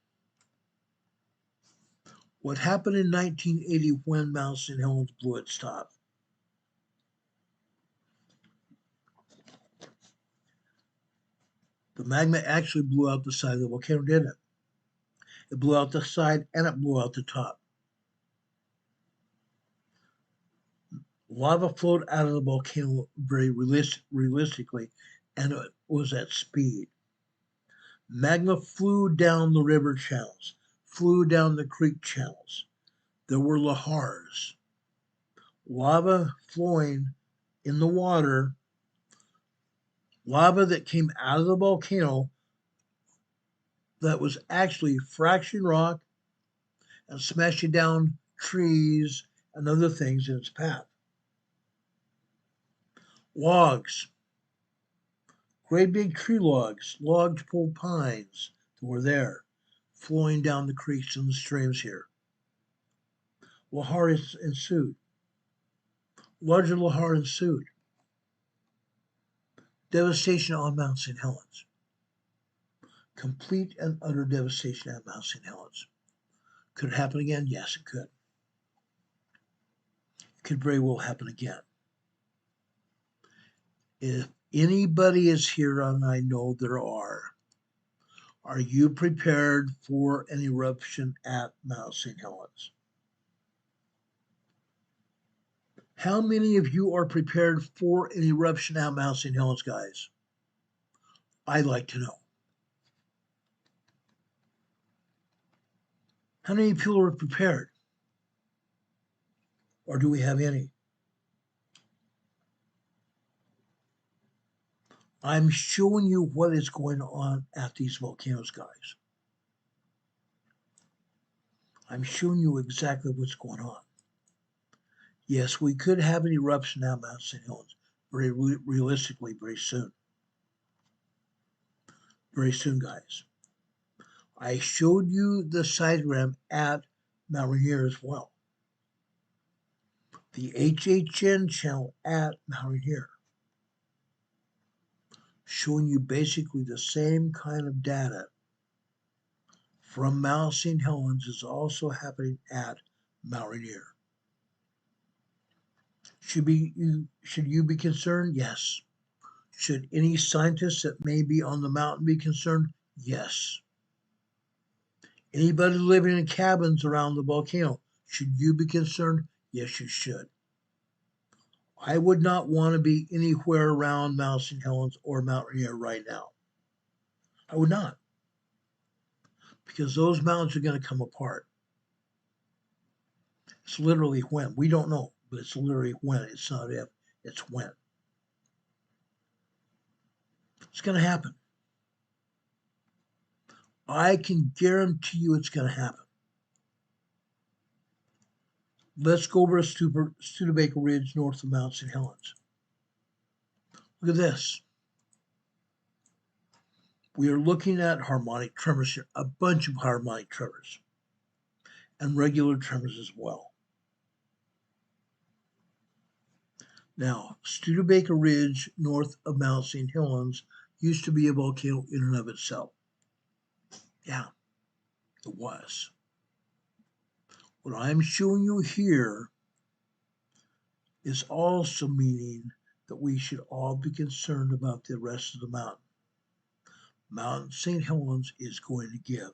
What happened in 1980 when Mount St. Helens blew its top? The magma actually blew out the side of the volcano, didn't it? It blew out the side and it blew out the top. Lava flowed out of the volcano very realistically, and it was at speed. Magma flew down the river channels, flew down the creek channels. There were lahars, lava flowing in the water, lava that came out of the volcano that was actually fracturing rock and smashing down trees and other things in its path. Logs, great big tree logs, lodgepole pines that were there, flowing down the creeks and the streams here. Lahar ensued. Larger lahar ensued. Devastation on Mount St. Helens. Complete and utter devastation at Mount St. Helens. Could it happen again? Yes, it could. It could very well happen again. If anybody is here, and I know there are you prepared for an eruption at Mount St. Helens? How many of you are prepared for an eruption at Mount St. Helens, guys? I'd like to know. How many people are prepared? Or do we have any? I'm showing you what is going on at these volcanoes, guys. I'm showing you exactly what's going on. Yes, we could have an eruption at Mount St. Helens very realistically very soon. Very soon, guys. I showed you the seismogram at Mount Rainier as well. The HHN channel at Mount Rainier. Showing you basically the same kind of data from Mount St. Helens is also happening at Mount Rainier. Should you be concerned? Yes. Should any scientists that may be on the mountain be concerned? Yes. Anybody living in cabins around the volcano, should you be concerned? Yes, you should. I would not want to be anywhere around Mount St. Helens or Mount Rainier right now. I would not. Because those mountains are going to come apart. It's literally when. We don't know, but it's literally when. It's not if, it's when. It's going to happen. I can guarantee you it's going to happen. Let's go over to Studebaker Ridge north of Mount St. Helens. Look at this. We are looking at harmonic tremors here, a bunch of harmonic tremors, and regular tremors as well. Now, Studebaker Ridge north of Mount St. Helens used to be a volcano in and of itself. Yeah, it was. What I'm showing you here is also meaning that we should all be concerned about the rest of the mountain. Mount St. Helens is going to give.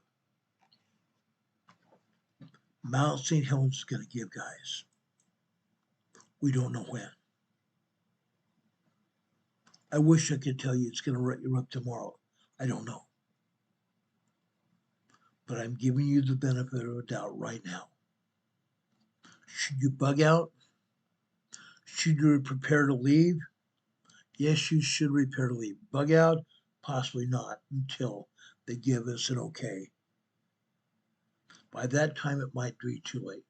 Mount St. Helens is going to give, guys. We don't know when. I wish I could tell you it's going to erupt tomorrow. I don't know. But I'm giving you the benefit of a doubt right now. Should you bug out? Should you prepare to leave? Yes, you should prepare to leave. Bug out? Possibly not until they give us an okay. By that time, it might be too late.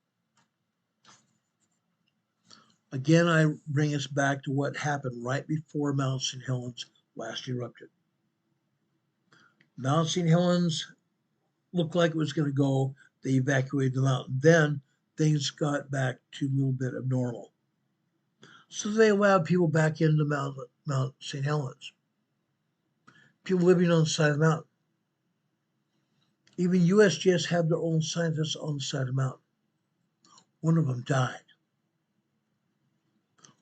Again, I bring us back to what happened right before Mount St. Helens last erupted. Mount St. Helens looked like it was going to go. They evacuated the mountain. Then things got back to a little bit of normal. So they allowed people back into Mount St. Helens. People living on the side of the mountain. Even USGS had their own scientists on the side of the mountain. One of them died.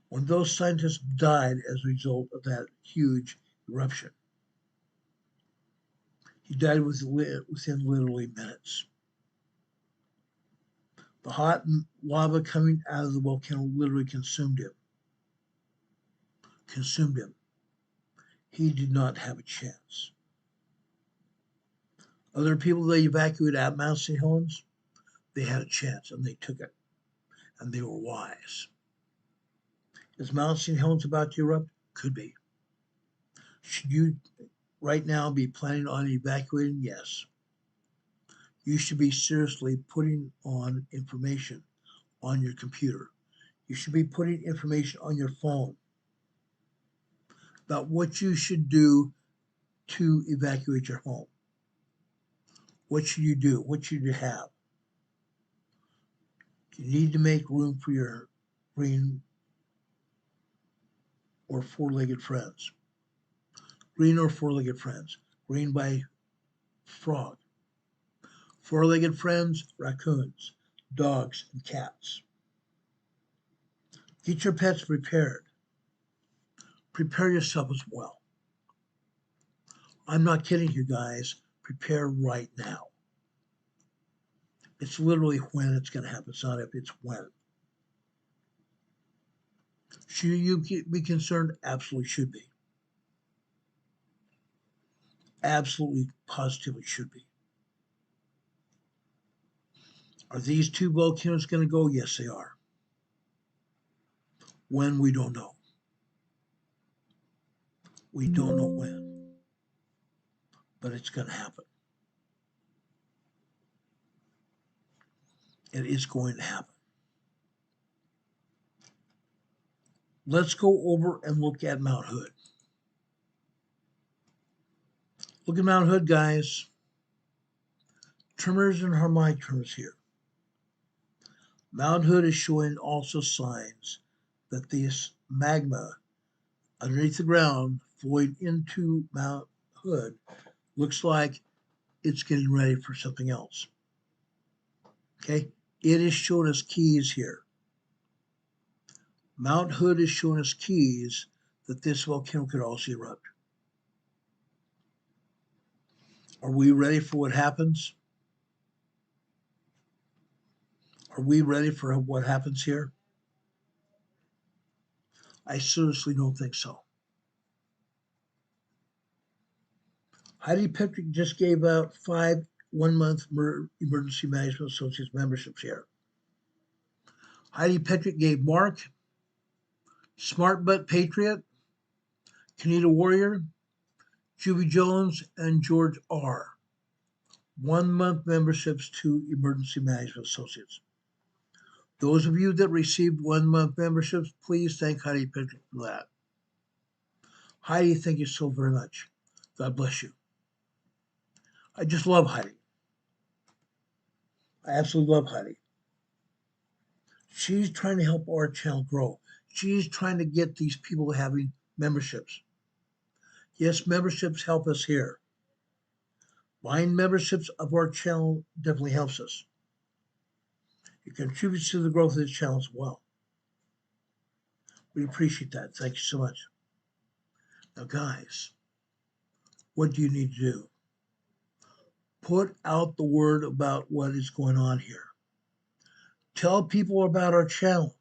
One of those scientists died as a result of that huge eruption. He died within literally minutes. The hot lava coming out of the volcano literally consumed him. He did not have a chance. Other people they evacuated out of Mount St. Helens, they had a chance and they took it. And they were wise. Is Mount St. Helens about to erupt? Could be. Should you right now be planning on evacuating? Yes. You should be seriously putting on information on your computer. You should be putting information on your phone about what you should do to evacuate your home. What should you do? What should you have? You need to make room for your green or four-legged friends. Green or four-legged friends. Green by frog. Four-legged friends, raccoons, dogs, and cats. Get your pets prepared. Prepare yourself as well. I'm not kidding you guys. Prepare right now. It's literally when it's going to happen. It's not if, it's when. Should you be concerned? Absolutely should be. Absolutely, positively should be. Are these two volcanoes going to go? Yes, they are. When, we don't know. We don't know when. But it's going to happen. It is going to happen. Let's go over and look at Mount Hood. Look at Mount Hood, guys. Tremors and harmonic tremors here. Mount Hood is showing also signs that this magma underneath the ground flowing into Mount Hood looks like it's getting ready for something else. Okay, it is showing us keys here. Mount Hood is showing us keys that this volcano could also erupt. Are we ready for what happens? Are we ready for what happens here? I seriously don't think so. Heidi Petrick just gave out 5 one-month Emergency Management Associates memberships here. Heidi Petrick gave Mark, Smart Butt Patriot, Kanita Warrior, Juvie Jones, and George R. 1-month memberships to Emergency Management Associates. Those of you that received 1-month memberships, please thank Heidi Petrick for that. Heidi, thank you so very much. God bless you. I just love Heidi. I absolutely love Heidi. She's trying to help our channel grow. She's trying to get these people having memberships. Yes, memberships help us here. Buying memberships of our channel definitely helps us. It contributes to the growth of this channel as well. We appreciate that. Thank you so much. Now, guys, what do you need to do? Put out the word about what is going on here. Tell people about our channel.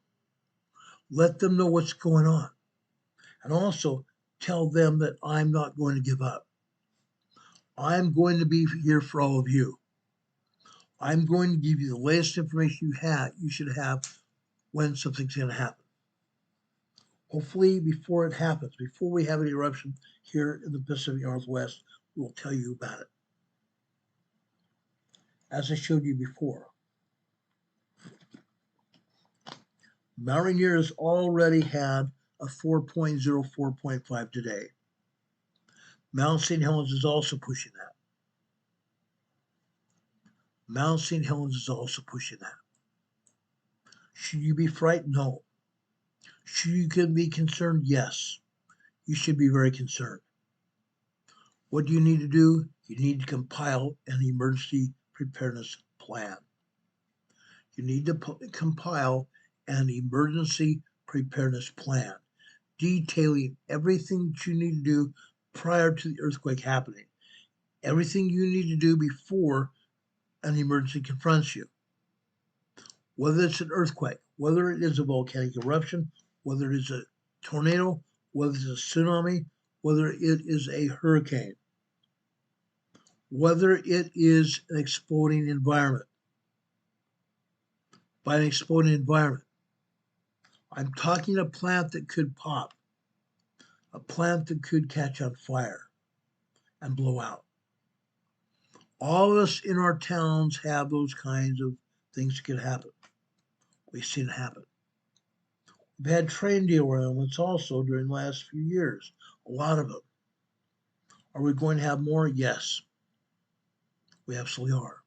Let them know what's going on. And also tell them that I'm not going to give up. I'm going to be here for all of you. I'm going to give you the latest information you should have when something's going to happen. Hopefully before it happens, before we have an eruption here in the Pacific Northwest, we'll tell you about it. As I showed you before, Mount Rainier has already had a 4.0, 4.5 today. Mount St. Helens is also pushing that. Mount St. Helens is also pushing that. Should you be frightened? No. Should you be concerned? Yes. You should be very concerned. What do you need to do? You need to compile an emergency preparedness plan. You need to compile an emergency preparedness plan detailing everything that you need to do prior to the earthquake happening. everything you need to do before an emergency confronts you. Whether it's an earthquake, whether it is a volcanic eruption, whether it is a tornado, whether it's a tsunami, whether it is a hurricane, whether it is an exploding environment. By an exploding environment, I'm talking a plant that could pop, a plant that could catch on fire and blow out. All of us in our towns have those kinds of things that can happen. We've seen it happen. We've had train derailments also during the last few years, a lot of them. Are we going to have more? Yes, we absolutely are.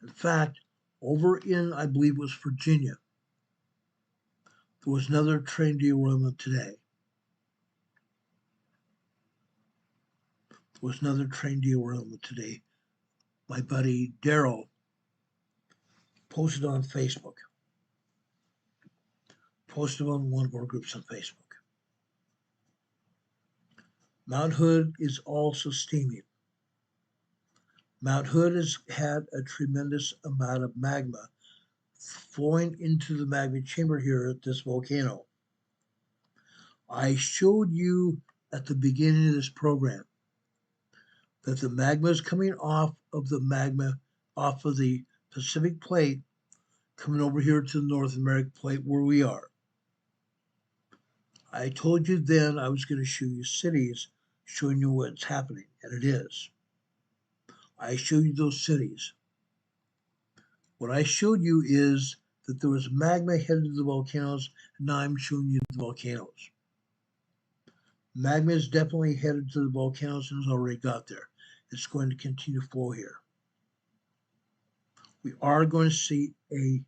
In fact, over in, I believe it was Virginia, there was another train derailment today. There was another train derailment today. My buddy Daryl posted on Facebook, posted on one of our groups on Facebook. Mount Hood is also steaming. Mount Hood has had a tremendous amount of magma flowing into the magma chamber here at this volcano. I showed you at the beginning of this program that the magma is coming off of the Pacific plate, coming over here to the North American plate where we are. I told you then I was going to show you cities showing you what's happening, and it is. I showed you those cities. What I showed you is that there was magma headed to the volcanoes, and now I'm showing you the volcanoes. Magma is definitely headed to the volcanoes and has already got there. It's going to continue to flow here. We are going to see a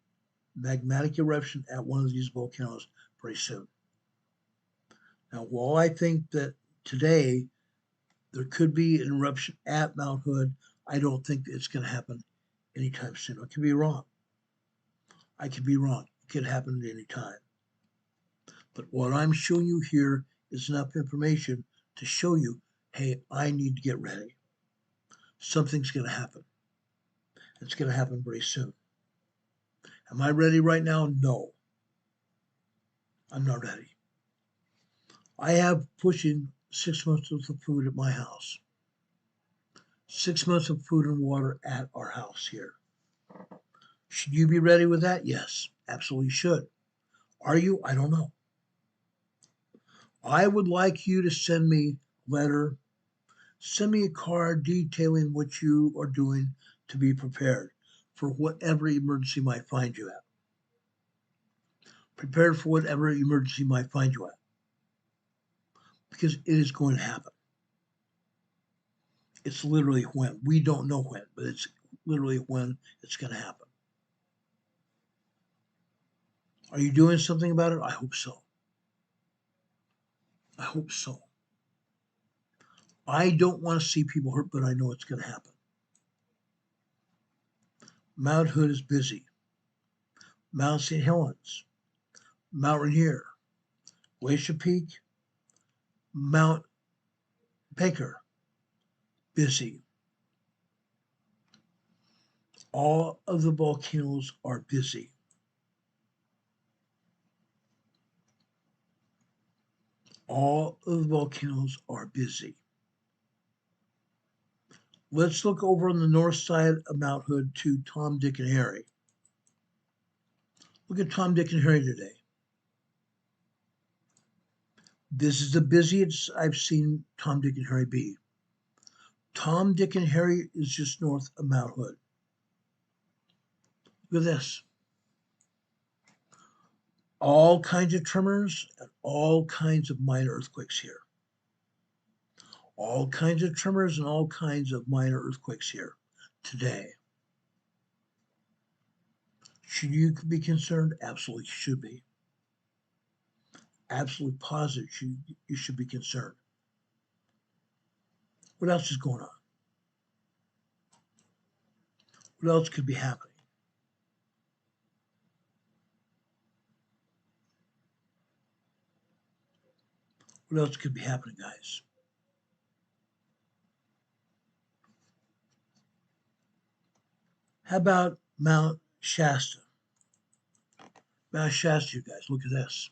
magmatic eruption at one of these volcanoes very soon. Now, while I think that today there could be an eruption at Mount Hood, I don't think that it's going to happen anytime soon. I could be wrong. I could be wrong. It could happen at any time. But what I'm showing you here is enough information to show you, hey, I need to get ready. Something's going to happen. It's going to happen very soon. Am I ready right now? No. I'm not ready. I have pushing 6 months worth of food at my house. 6 months of food and water at our house here. Should you be ready with that? Yes, absolutely should. Are you? I don't know. I would like you to send me a letter, send me a card detailing what you are doing to be prepared for whatever emergency might find you at. Prepared for whatever emergency might find you at. Because it is going to happen. It's literally when. We don't know when, but it's literally when it's going to happen. Are you doing something about it? I hope so. I hope so. I don't want to see people hurt, but I know it's going to happen. Mount Hood is busy. Mount St. Helens, Mount Rainier, Glacier Peak, Mount Baker, busy. All of the volcanoes are busy. All of the volcanoes are busy. Let's look over on the north side of Mount Hood to Tom, Dick, and Harry. Look at Tom, Dick, and Harry today. This is the busiest I've seen Tom, Dick, and Harry be. Tom, Dick, and Harry is just north of Mount Hood. Look at this. All kinds of tremors and all kinds of minor earthquakes here. All kinds of tremors and all kinds of minor earthquakes here today. Should you be concerned? Absolutely should be. Absolutely positive you should be concerned. What else is going on? What else could be happening? What else could be happening, guys? How about Mount Shasta? Mount Shasta, you guys, look at this.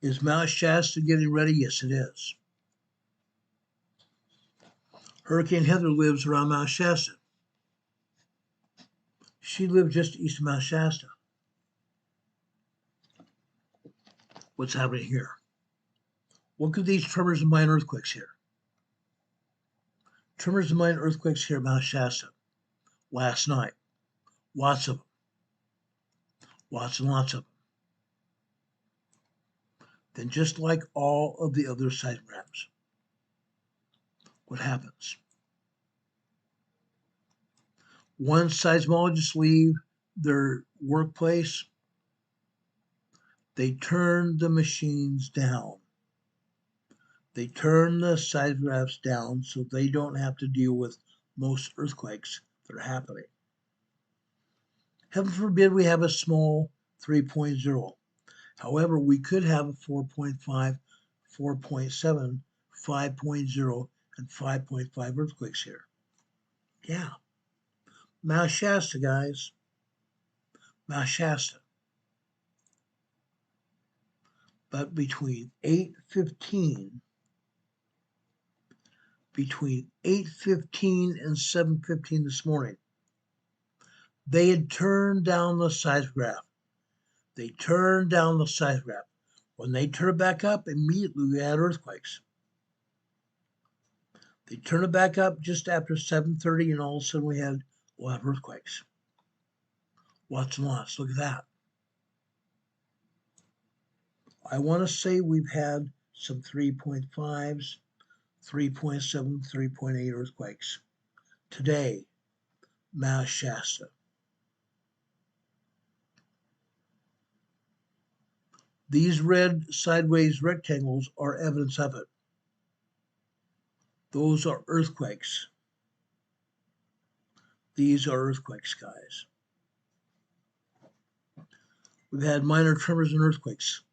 Is Mount Shasta getting ready? Yes, it is. Hurricane Heather lives around Mount Shasta. She lived just east of Mount Shasta. What's happening here? Look at these tremors and minor earthquakes here. Tremors and minor earthquakes here at Mount Shasta last night. Lots of them. Lots and lots of them. Then just like all of the other seismographs, what happens? Once seismologists leave their workplace, they turn the machines down. They turn the seismographs down so they don't have to deal with most earthquakes that are happening. Heaven forbid we have a small 3.0. However, we could have a 4.5, 4.7, 5.0, and 5.5 earthquakes here. Yeah. Mount Shasta, guys. Mount Shasta. But between 8:15 and 7:15 this morning, they had turned down the seismograph. They turned down the seismograph. When they turn it back up, immediately we had earthquakes. They turned it back up just after 7:30, and all of a sudden we had a lot of earthquakes. Lots and lots. Look at that. I want to say we've had some 3.5s, 3.7, 3.8 earthquakes. Today, Mount Shasta. These red sideways rectangles are evidence of it. Those are earthquakes. These are earthquakes, guys. We've had minor tremors and earthquakes.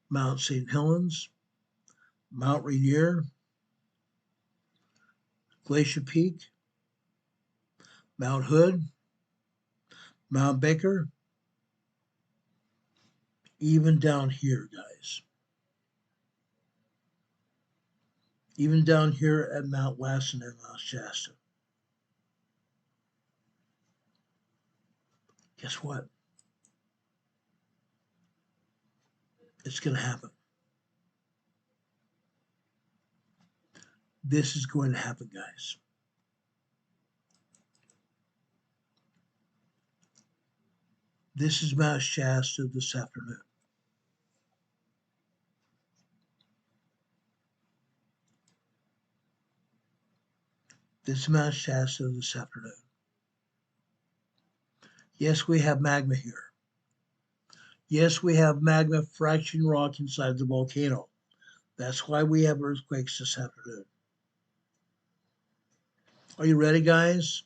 Mount St. Helens, Mount Rainier, Glacier Peak, Mount Hood, Mount Baker, even down here, guys. Even down here at Mount Lassen and Mount Shasta. Guess what? It's going to happen. This is going to happen, guys. This is Mount Shasta this afternoon. This is Mount Shasta this afternoon. Yes, we have magma here. Yes, we have magma fracturing rock inside the volcano. That's why we have earthquakes this afternoon. Are you ready, guys?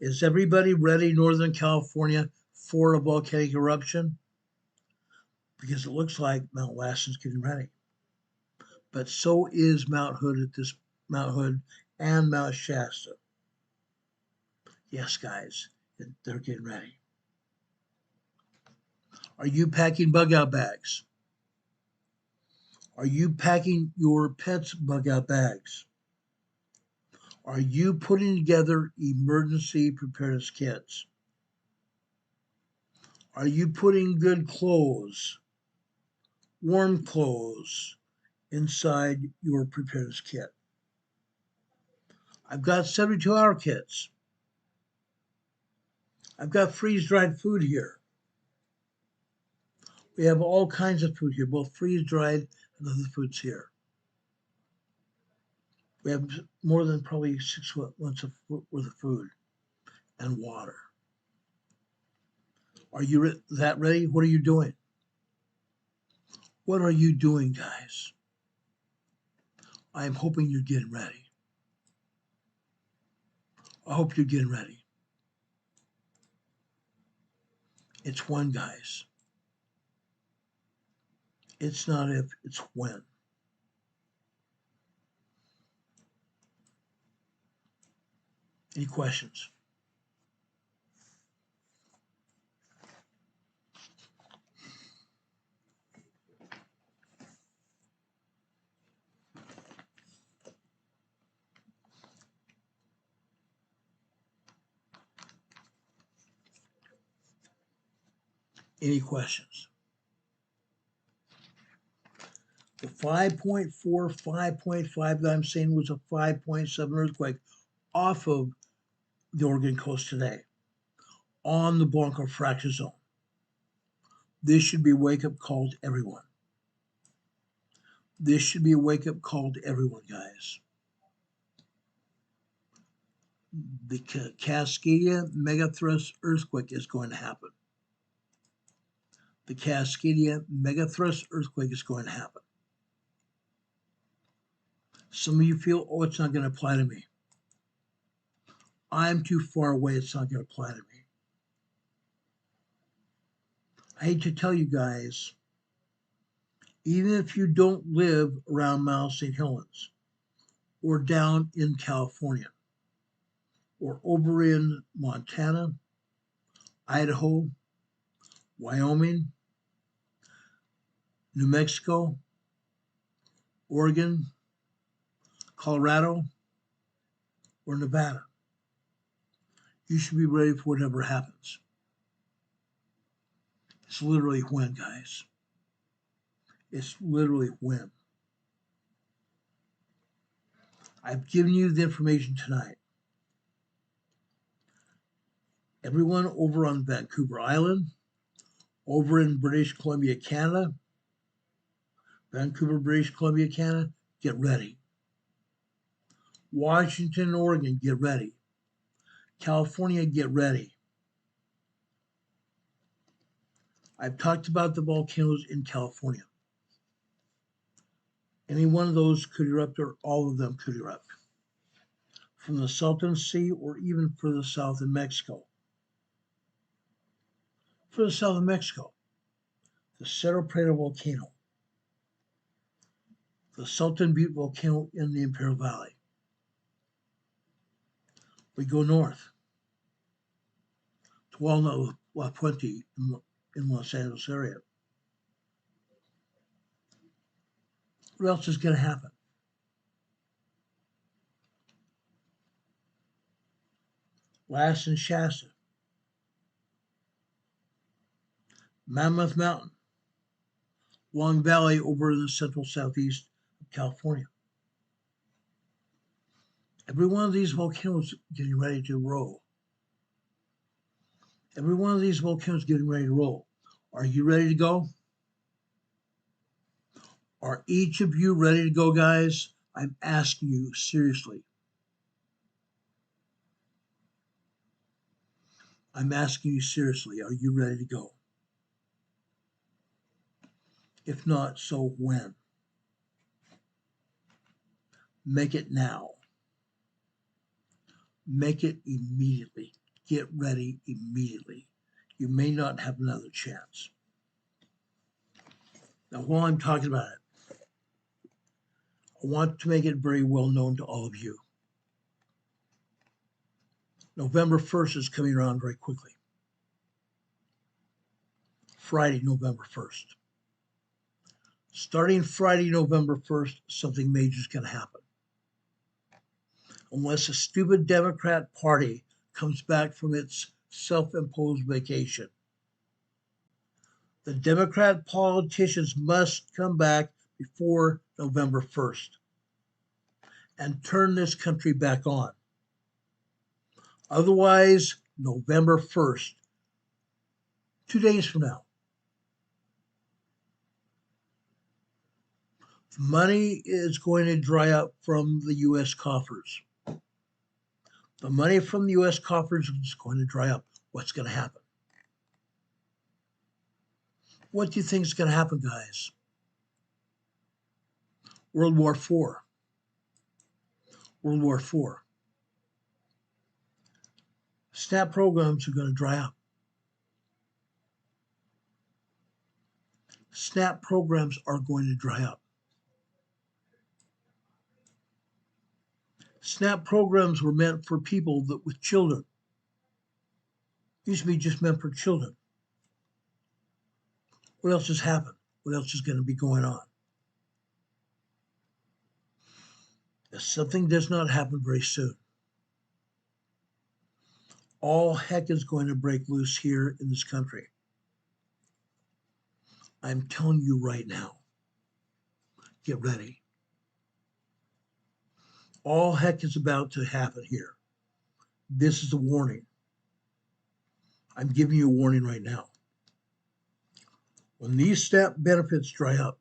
Is everybody ready, Northern California, for a volcanic eruption? Because it looks like Mount Lassen's getting ready. But so is Mount Hood and Mount Shasta. Yes, guys, they're getting ready. Are you packing bug out bags? Are you packing your pets' bug out bags? Are you putting together emergency preparedness kits? Are you putting good clothes, warm clothes, inside your preparedness kit? I've got 72-hour kits. I've got freeze-dried food here. We have all kinds of food here, both freeze-dried and other foods here. We have more than probably 6 months worth of food and water. Are you that ready? What are you doing? What are you doing, guys? I am hoping you're getting ready. I hope you're getting ready. It's when, guys. It's not if, it's when. Any questions? Any questions? The 5.4, 5.5 that I'm saying was a 5.7 earthquake off of the Oregon coast today on the Blanco fracture zone. This should be a wake-up call to everyone. This should be a wake-up call to everyone, guys. The Cascadia megathrust earthquake is going to happen. The Cascadia megathrust earthquake is going to happen. Some of you feel, oh, it's not going to apply to me. I'm too far away, it's not going to apply to me. I hate to tell you guys, even if you don't live around Mount St. Helens or down in California or over in Montana, Idaho, Wyoming, New Mexico, Oregon, Colorado, or Nevada, you should be ready for whatever happens. It's literally when, guys. It's literally when. I've given you the information tonight. Everyone over on Vancouver Island, over in British Columbia, Canada, Vancouver, British Columbia, Canada, get ready. Washington, Oregon, get ready. California, get ready. I've talked about the volcanoes in California. Any one of those could erupt, or all of them could erupt. From the Salton Sea or even further south in Mexico. Further south in Mexico, the Cerro Prado volcano, the Sultan Butte volcano in the Imperial Valley. We go north to Walnut La Puente in Los Angeles area. What else is going to happen? Last and Shasta, Mammoth Mountain, Long Valley over in the central southeast of California. Every one of these volcanoes getting ready to roll. Every one of these volcanoes getting ready to roll. Are you ready to go? Are each of you ready to go, guys? I'm asking you seriously. I'm asking you seriously, are you ready to go? If not, so when? Make it now. Make it immediately. Get ready immediately. You may not have another chance. Now, while I'm talking about it, I want to make it very well known to all of you. November 1st is coming around very quickly. Friday, November 1st. Starting Friday, November 1st, something major is going to happen. Unless a stupid Democrat Party comes back from its self-imposed vacation. The Democrat politicians must come back before November 1st and turn this country back on. Otherwise, November 1st, 2 days from now, money is going to dry up from the U.S. coffers. The money from the U.S. coffers is going to dry up. What's going to happen? What do you think is going to happen, guys? World War IV. World War IV. SNAP programs are going to dry up. SNAP programs are going to dry up. SNAP programs were meant for people with children. Used to be just meant for children. What else has happened? What else is going to be going on? If something does not happen very soon, all heck is going to break loose here in this country. I'm telling you right now, get ready. All heck is about to happen here. This is a warning. I'm giving you a warning right now. When these SNAP benefits dry up,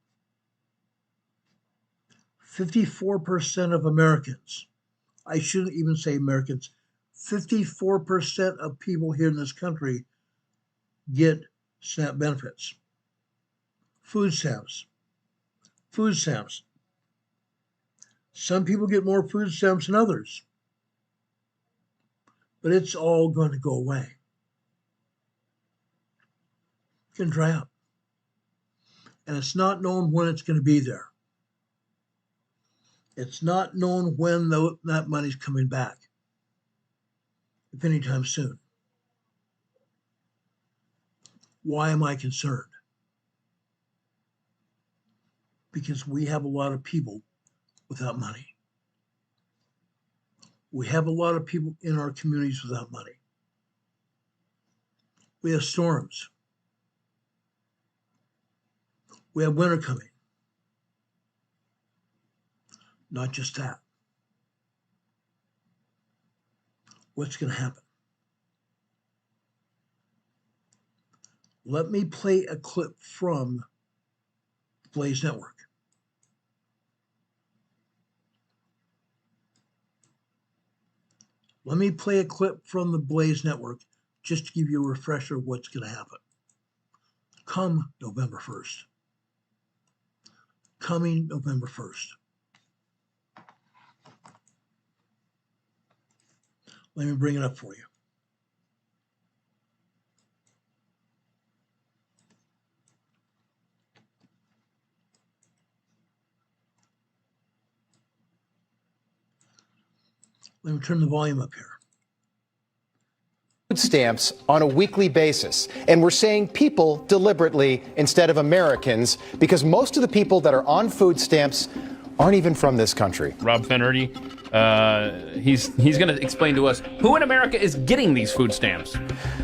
54% of Americans, I shouldn't even say Americans, 54% of people here in this country get SNAP benefits. Food stamps. Food stamps. Some people get more food stamps than others, but it's all going to go away. It's going to dry up. And it's not known when it's going to be there. It's not known when that money's coming back, if anytime soon. Why am I concerned? Because we have a lot of people without money. We have a lot of people in our communities without money. We have storms. We have winter coming. Not just that. What's going to happen? Let me play a clip from Blaze Network. Let me play a clip from the Blaze Network just to give you a refresher of what's going to happen come November 1st. Coming November 1st. Let me bring it up for you. Let me turn the volume up here. Food stamps on a weekly basis. And we're saying people deliberately instead of Americans because most of the people that are on food stamps aren't even from this country. Rob Finnerty, he's going to explain to us who in America is getting these food stamps.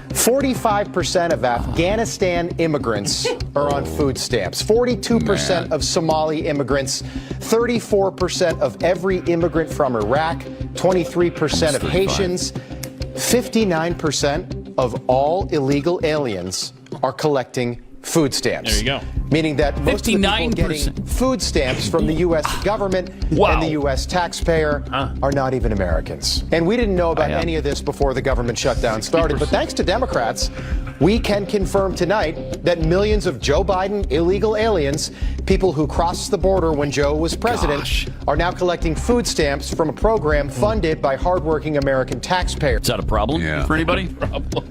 45% of Afghanistan immigrants are on food stamps. 42% of Somali immigrants. 34% of every immigrant from Iraq. 23% of Haitians. 59% of all illegal aliens are collecting food stamps. There you go. Meaning that most of the people getting food stamps from the U.S. government and the U.S. taxpayer are not even Americans. And we didn't know about any of this before the government shutdown started. But thanks to Democrats, we can confirm tonight that millions of Joe Biden illegal aliens, people who crossed the border when Joe was president, are now collecting food stamps from a program funded by hardworking American taxpayers. Is that a problem for anybody?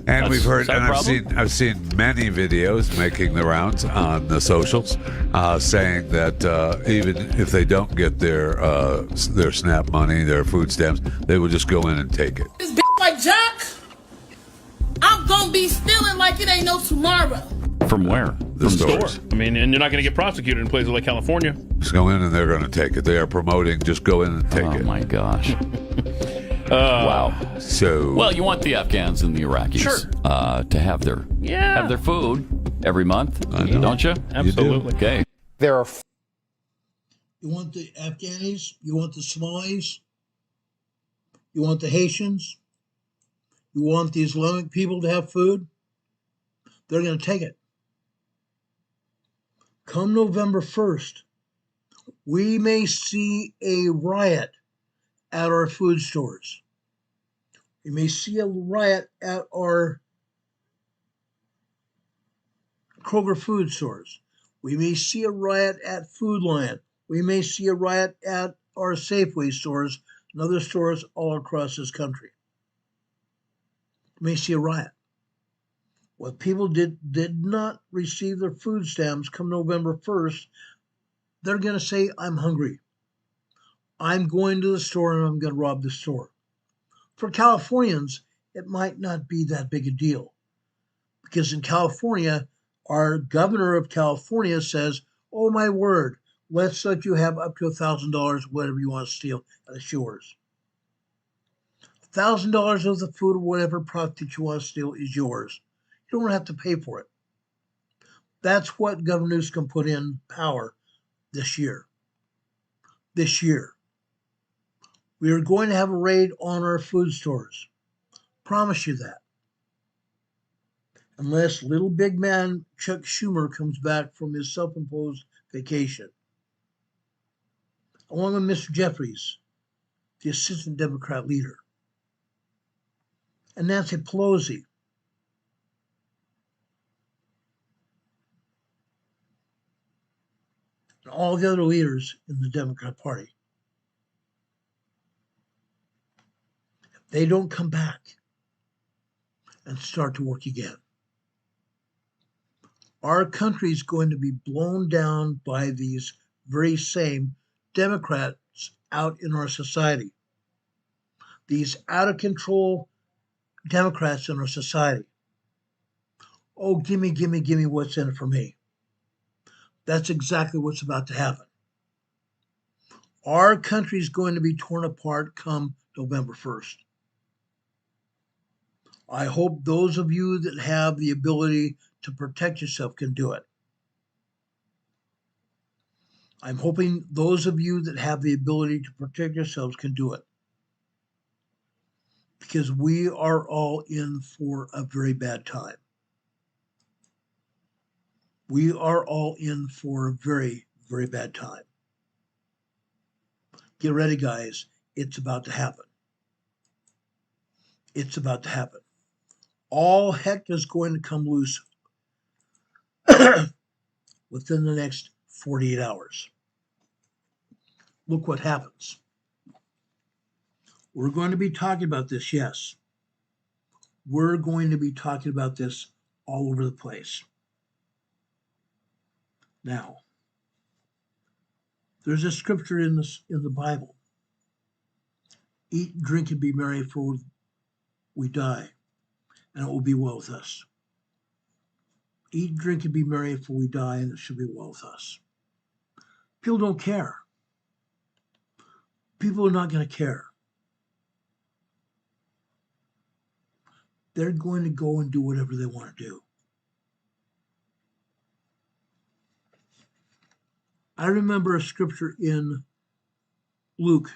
And we've heard, and I've seen many videos making the rounds on the socials saying that even if they don't get their SNAP money, their food stamps, they will just go in and take it. This like Jack, I'm gonna be stealing like it ain't no tomorrow. From where? The stores. I mean, and you're not going to get prosecuted in places like California. Just go in and they're going to take it. They are promoting, just go in and take it. Oh my gosh. Wow. So well, you want the Afghans and the Iraqis to have their food every month, don't you? Absolutely. You okay. There are. You want the Afghanis? You want the Somalis? You want the Haitians? You want the Islamic people to have food? They're going to take it. Come November 1st, we may see a riot at our food stores. We may see a riot at our Kroger food stores. We may see a riot at Food Lion. We may see a riot at our Safeway stores and other stores all across this country. We may see a riot. What people did not receive their food stamps come November 1st, they're going to say, I'm hungry. I'm going to the store and I'm going to rob the store. For Californians, it might not be that big a deal because in California, our governor of California says, oh my word, let's let you have up to $1,000, whatever you want to steal, and it's yours. $1,000 of the food or whatever product that you want to steal is yours. You don't have to pay for it. That's what Governor Newsom put in power this year. This year. We are going to have a raid on our food stores. Promise you that. Unless little big man Chuck Schumer comes back from his self-imposed vacation. Along with Mr. Jeffries, the assistant Democrat leader. And Nancy Pelosi. And all the other leaders in the Democrat Party. If they don't come back and start to work again, our country is going to be blown down by these very same Democrats out in our society. These out of control Democrats in our society. Oh, gimme what's in it for me. That's exactly what's about to happen. Our country is going to be torn apart come November 1st. I hope those of you that have the ability to protect yourself can do it. I'm hoping those of you that have the ability to protect yourselves can do it. Because we are all in for a very bad time. We are all in for a very, very bad time. Get ready, guys. It's about to happen. It's about to happen. All heck is going to come loose within the next 48 hours. Look what happens. We're going to be talking about this, yes. We're going to be talking about this all over the place. Now, there's a scripture in the Bible. Eat, drink, and be merry, for we die, and it will be well with us. Eat, drink, and be merry, for we die, and it shall be well with us. People don't care. People are not going to care. They're going to go and do whatever they want to do. I remember a scripture in Luke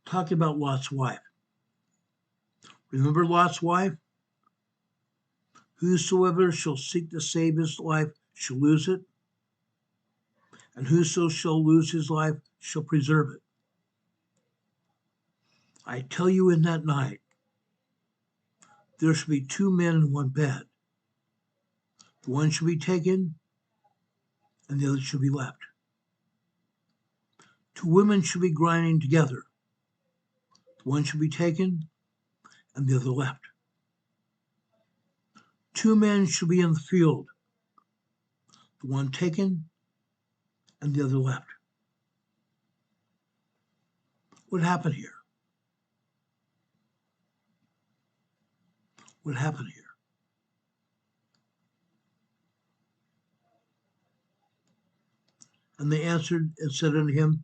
talking about Lot's wife. Remember Lot's wife? Whosoever shall seek to save his life shall lose it, and whoso shall lose his life shall preserve it. I tell you, in that night, there shall be two men in one bed. The one shall be taken, and the other shall be left. Two women shall be grinding together. The one shall be taken, and the other left. Two men shall be in the field. The one taken, and the other left. What happened here? What happened here? And they answered and said unto him,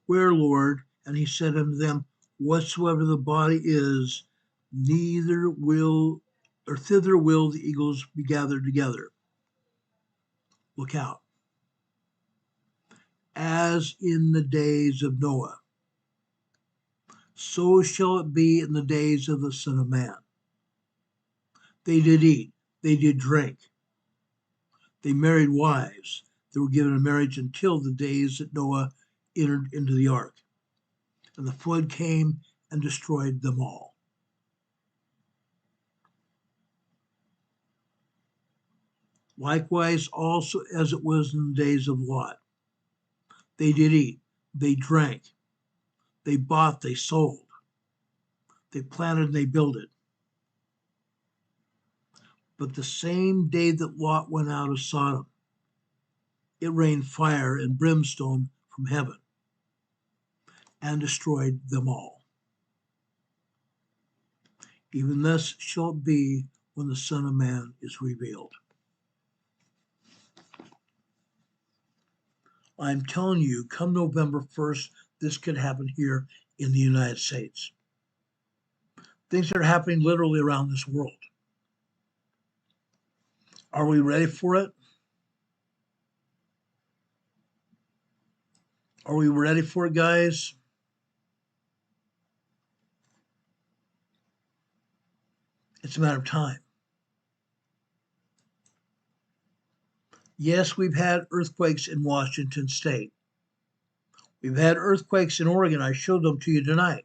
Where, Lord? And he said unto them, Whatsoever the body is, thither will the eagles be gathered together. Look out. As in the days of Noah, so shall it be in the days of the Son of Man. They did eat, they did drink, they married wives, they were given in marriage until the days that Noah entered into the ark. And the flood came and destroyed them all. Likewise also as it was in the days of Lot. They did eat, they drank, they bought, they sold, they planted and they builded. But the same day that Lot went out of Sodom, it rained fire and brimstone from heaven, and destroyed them all. Even thus shall it be when the Son of Man is revealed. I'm telling you, come November 1st, this could happen here in the United States. Things are happening literally around this world. Are we ready for it? Are we ready for it, guys? It's a matter of time. Yes, we've had earthquakes in Washington State. We've had earthquakes in Oregon. I showed them to you tonight.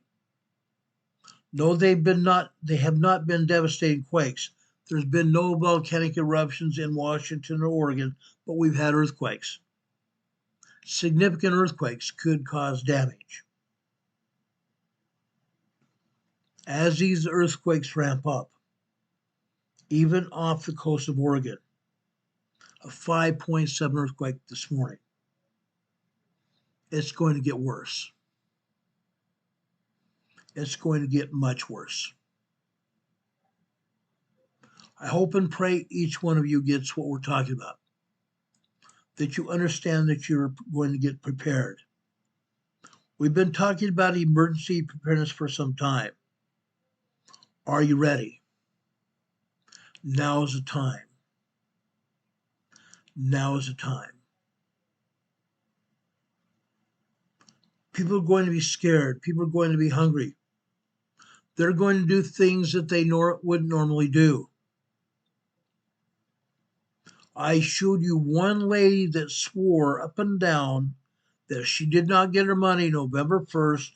No, they have not been devastating quakes. There's been no volcanic eruptions in Washington or Oregon, but we've had earthquakes. Significant earthquakes could cause damage. As these earthquakes ramp up, even off the coast of Oregon, a 5.7 earthquake this morning, it's going to get worse. It's going to get much worse. I hope and pray each one of you gets what we're talking about, that you understand that you're going to get prepared. We've been talking about emergency preparedness for some time. Are you ready? Now is the time. Now is the time. People are going to be scared. People are going to be hungry. They're going to do things that they wouldn't normally do. I showed you one lady that swore up and down that if she did not get her money November 1st,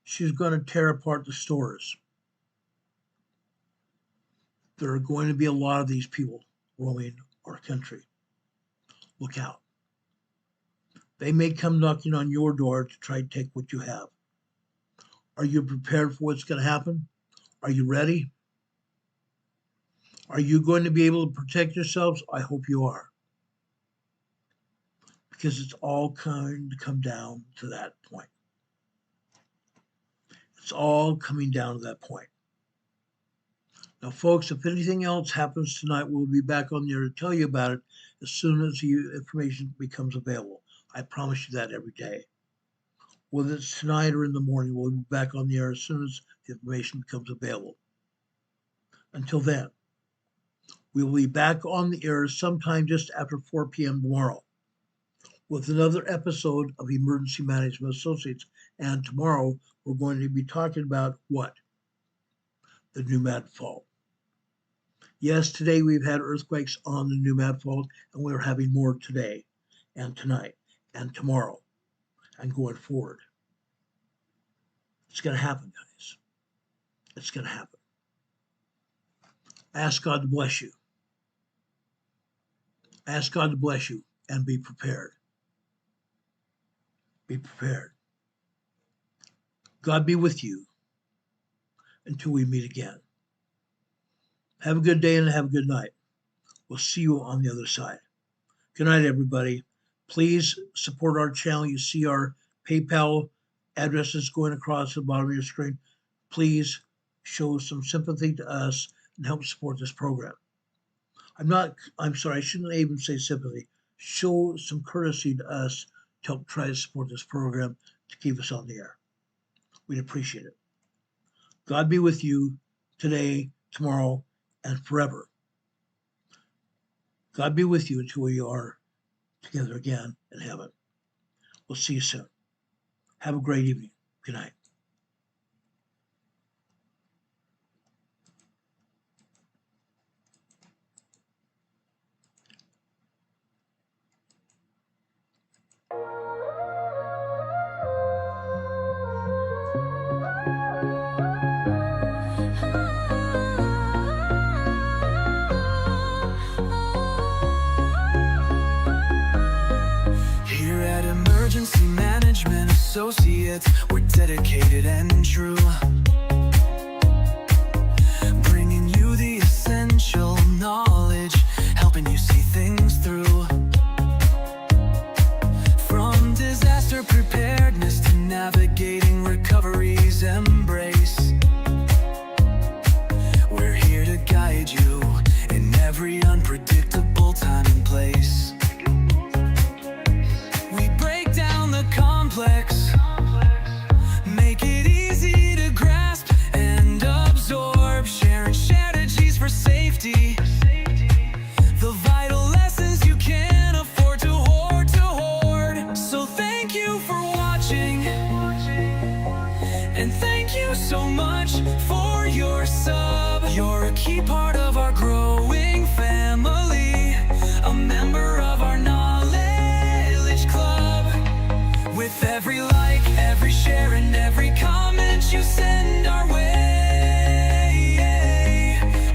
she's going to tear apart the stores. There are going to be a lot of these people roaming our country. Look out. They may come knocking on your door to try to take what you have. Are you prepared for what's going to happen? Are you ready? Are you going to be able to protect yourselves? I hope you are. Because it's all going to come down to that point. It's all coming down to that point. Now, folks, if anything else happens tonight, we'll be back on there to tell you about it as soon as the information becomes available. I promise you that every day. Whether it's tonight or in the morning, we'll be back on the air as soon as the information becomes available. Until then, we will be back on the air sometime just after 4 p.m. tomorrow with another episode of Emergency Management Associates. And tomorrow, we're going to be talking about what? The Pneumat Fault. Yes, today we've had earthquakes on the Pneumat Fault, and we're having more today and tonight and tomorrow and going forward. It's going to happen, guys. It's going to happen. Ask God to bless you. Ask God to bless you and be prepared. Be prepared. God be with you until we meet again. Have a good day and have a good night. We'll see you on the other side. Good night, everybody. Please support our channel. You see our PayPal addresses going across the bottom of your screen. Please show some sympathy to us and help support this program. I'm sorry, I shouldn't even say sympathy. Show some courtesy to us to help try to support this program to keep us on the air. We'd appreciate it. God be with you today, tomorrow, and forever. God be with you until we are together again in heaven. We'll see you soon. Have a great evening. Good night. Here at Emergency Management Associates, we're dedicated and true, bringing you the essential knowledge, helping you see things through. From disaster preparedness to navigating key part of our growing family, a member of our knowledge club. With every like, every share, and every comment you send our way,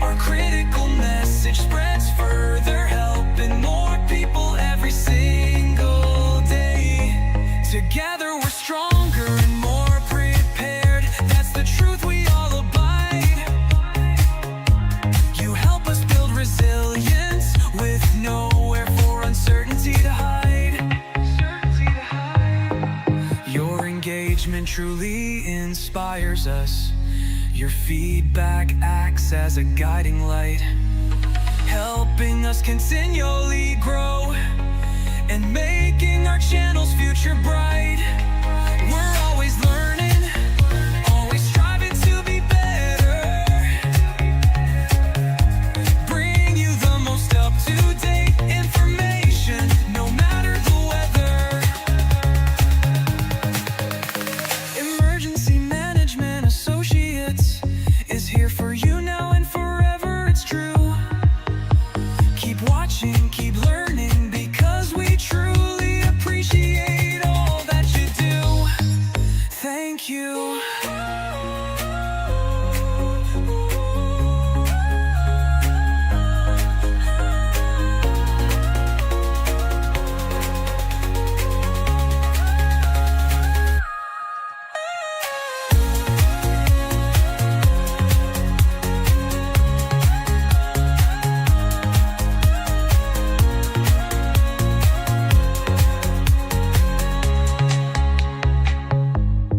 our critical message spreads further, helping more people every single day. Together we're stronger and more prepared. That's the truth we all abide. You help us build resilience with nowhere for uncertainty to hide. Your engagement truly inspires us. Your feedback acts as a guiding light, helping us continually grow and making our channel's future bright.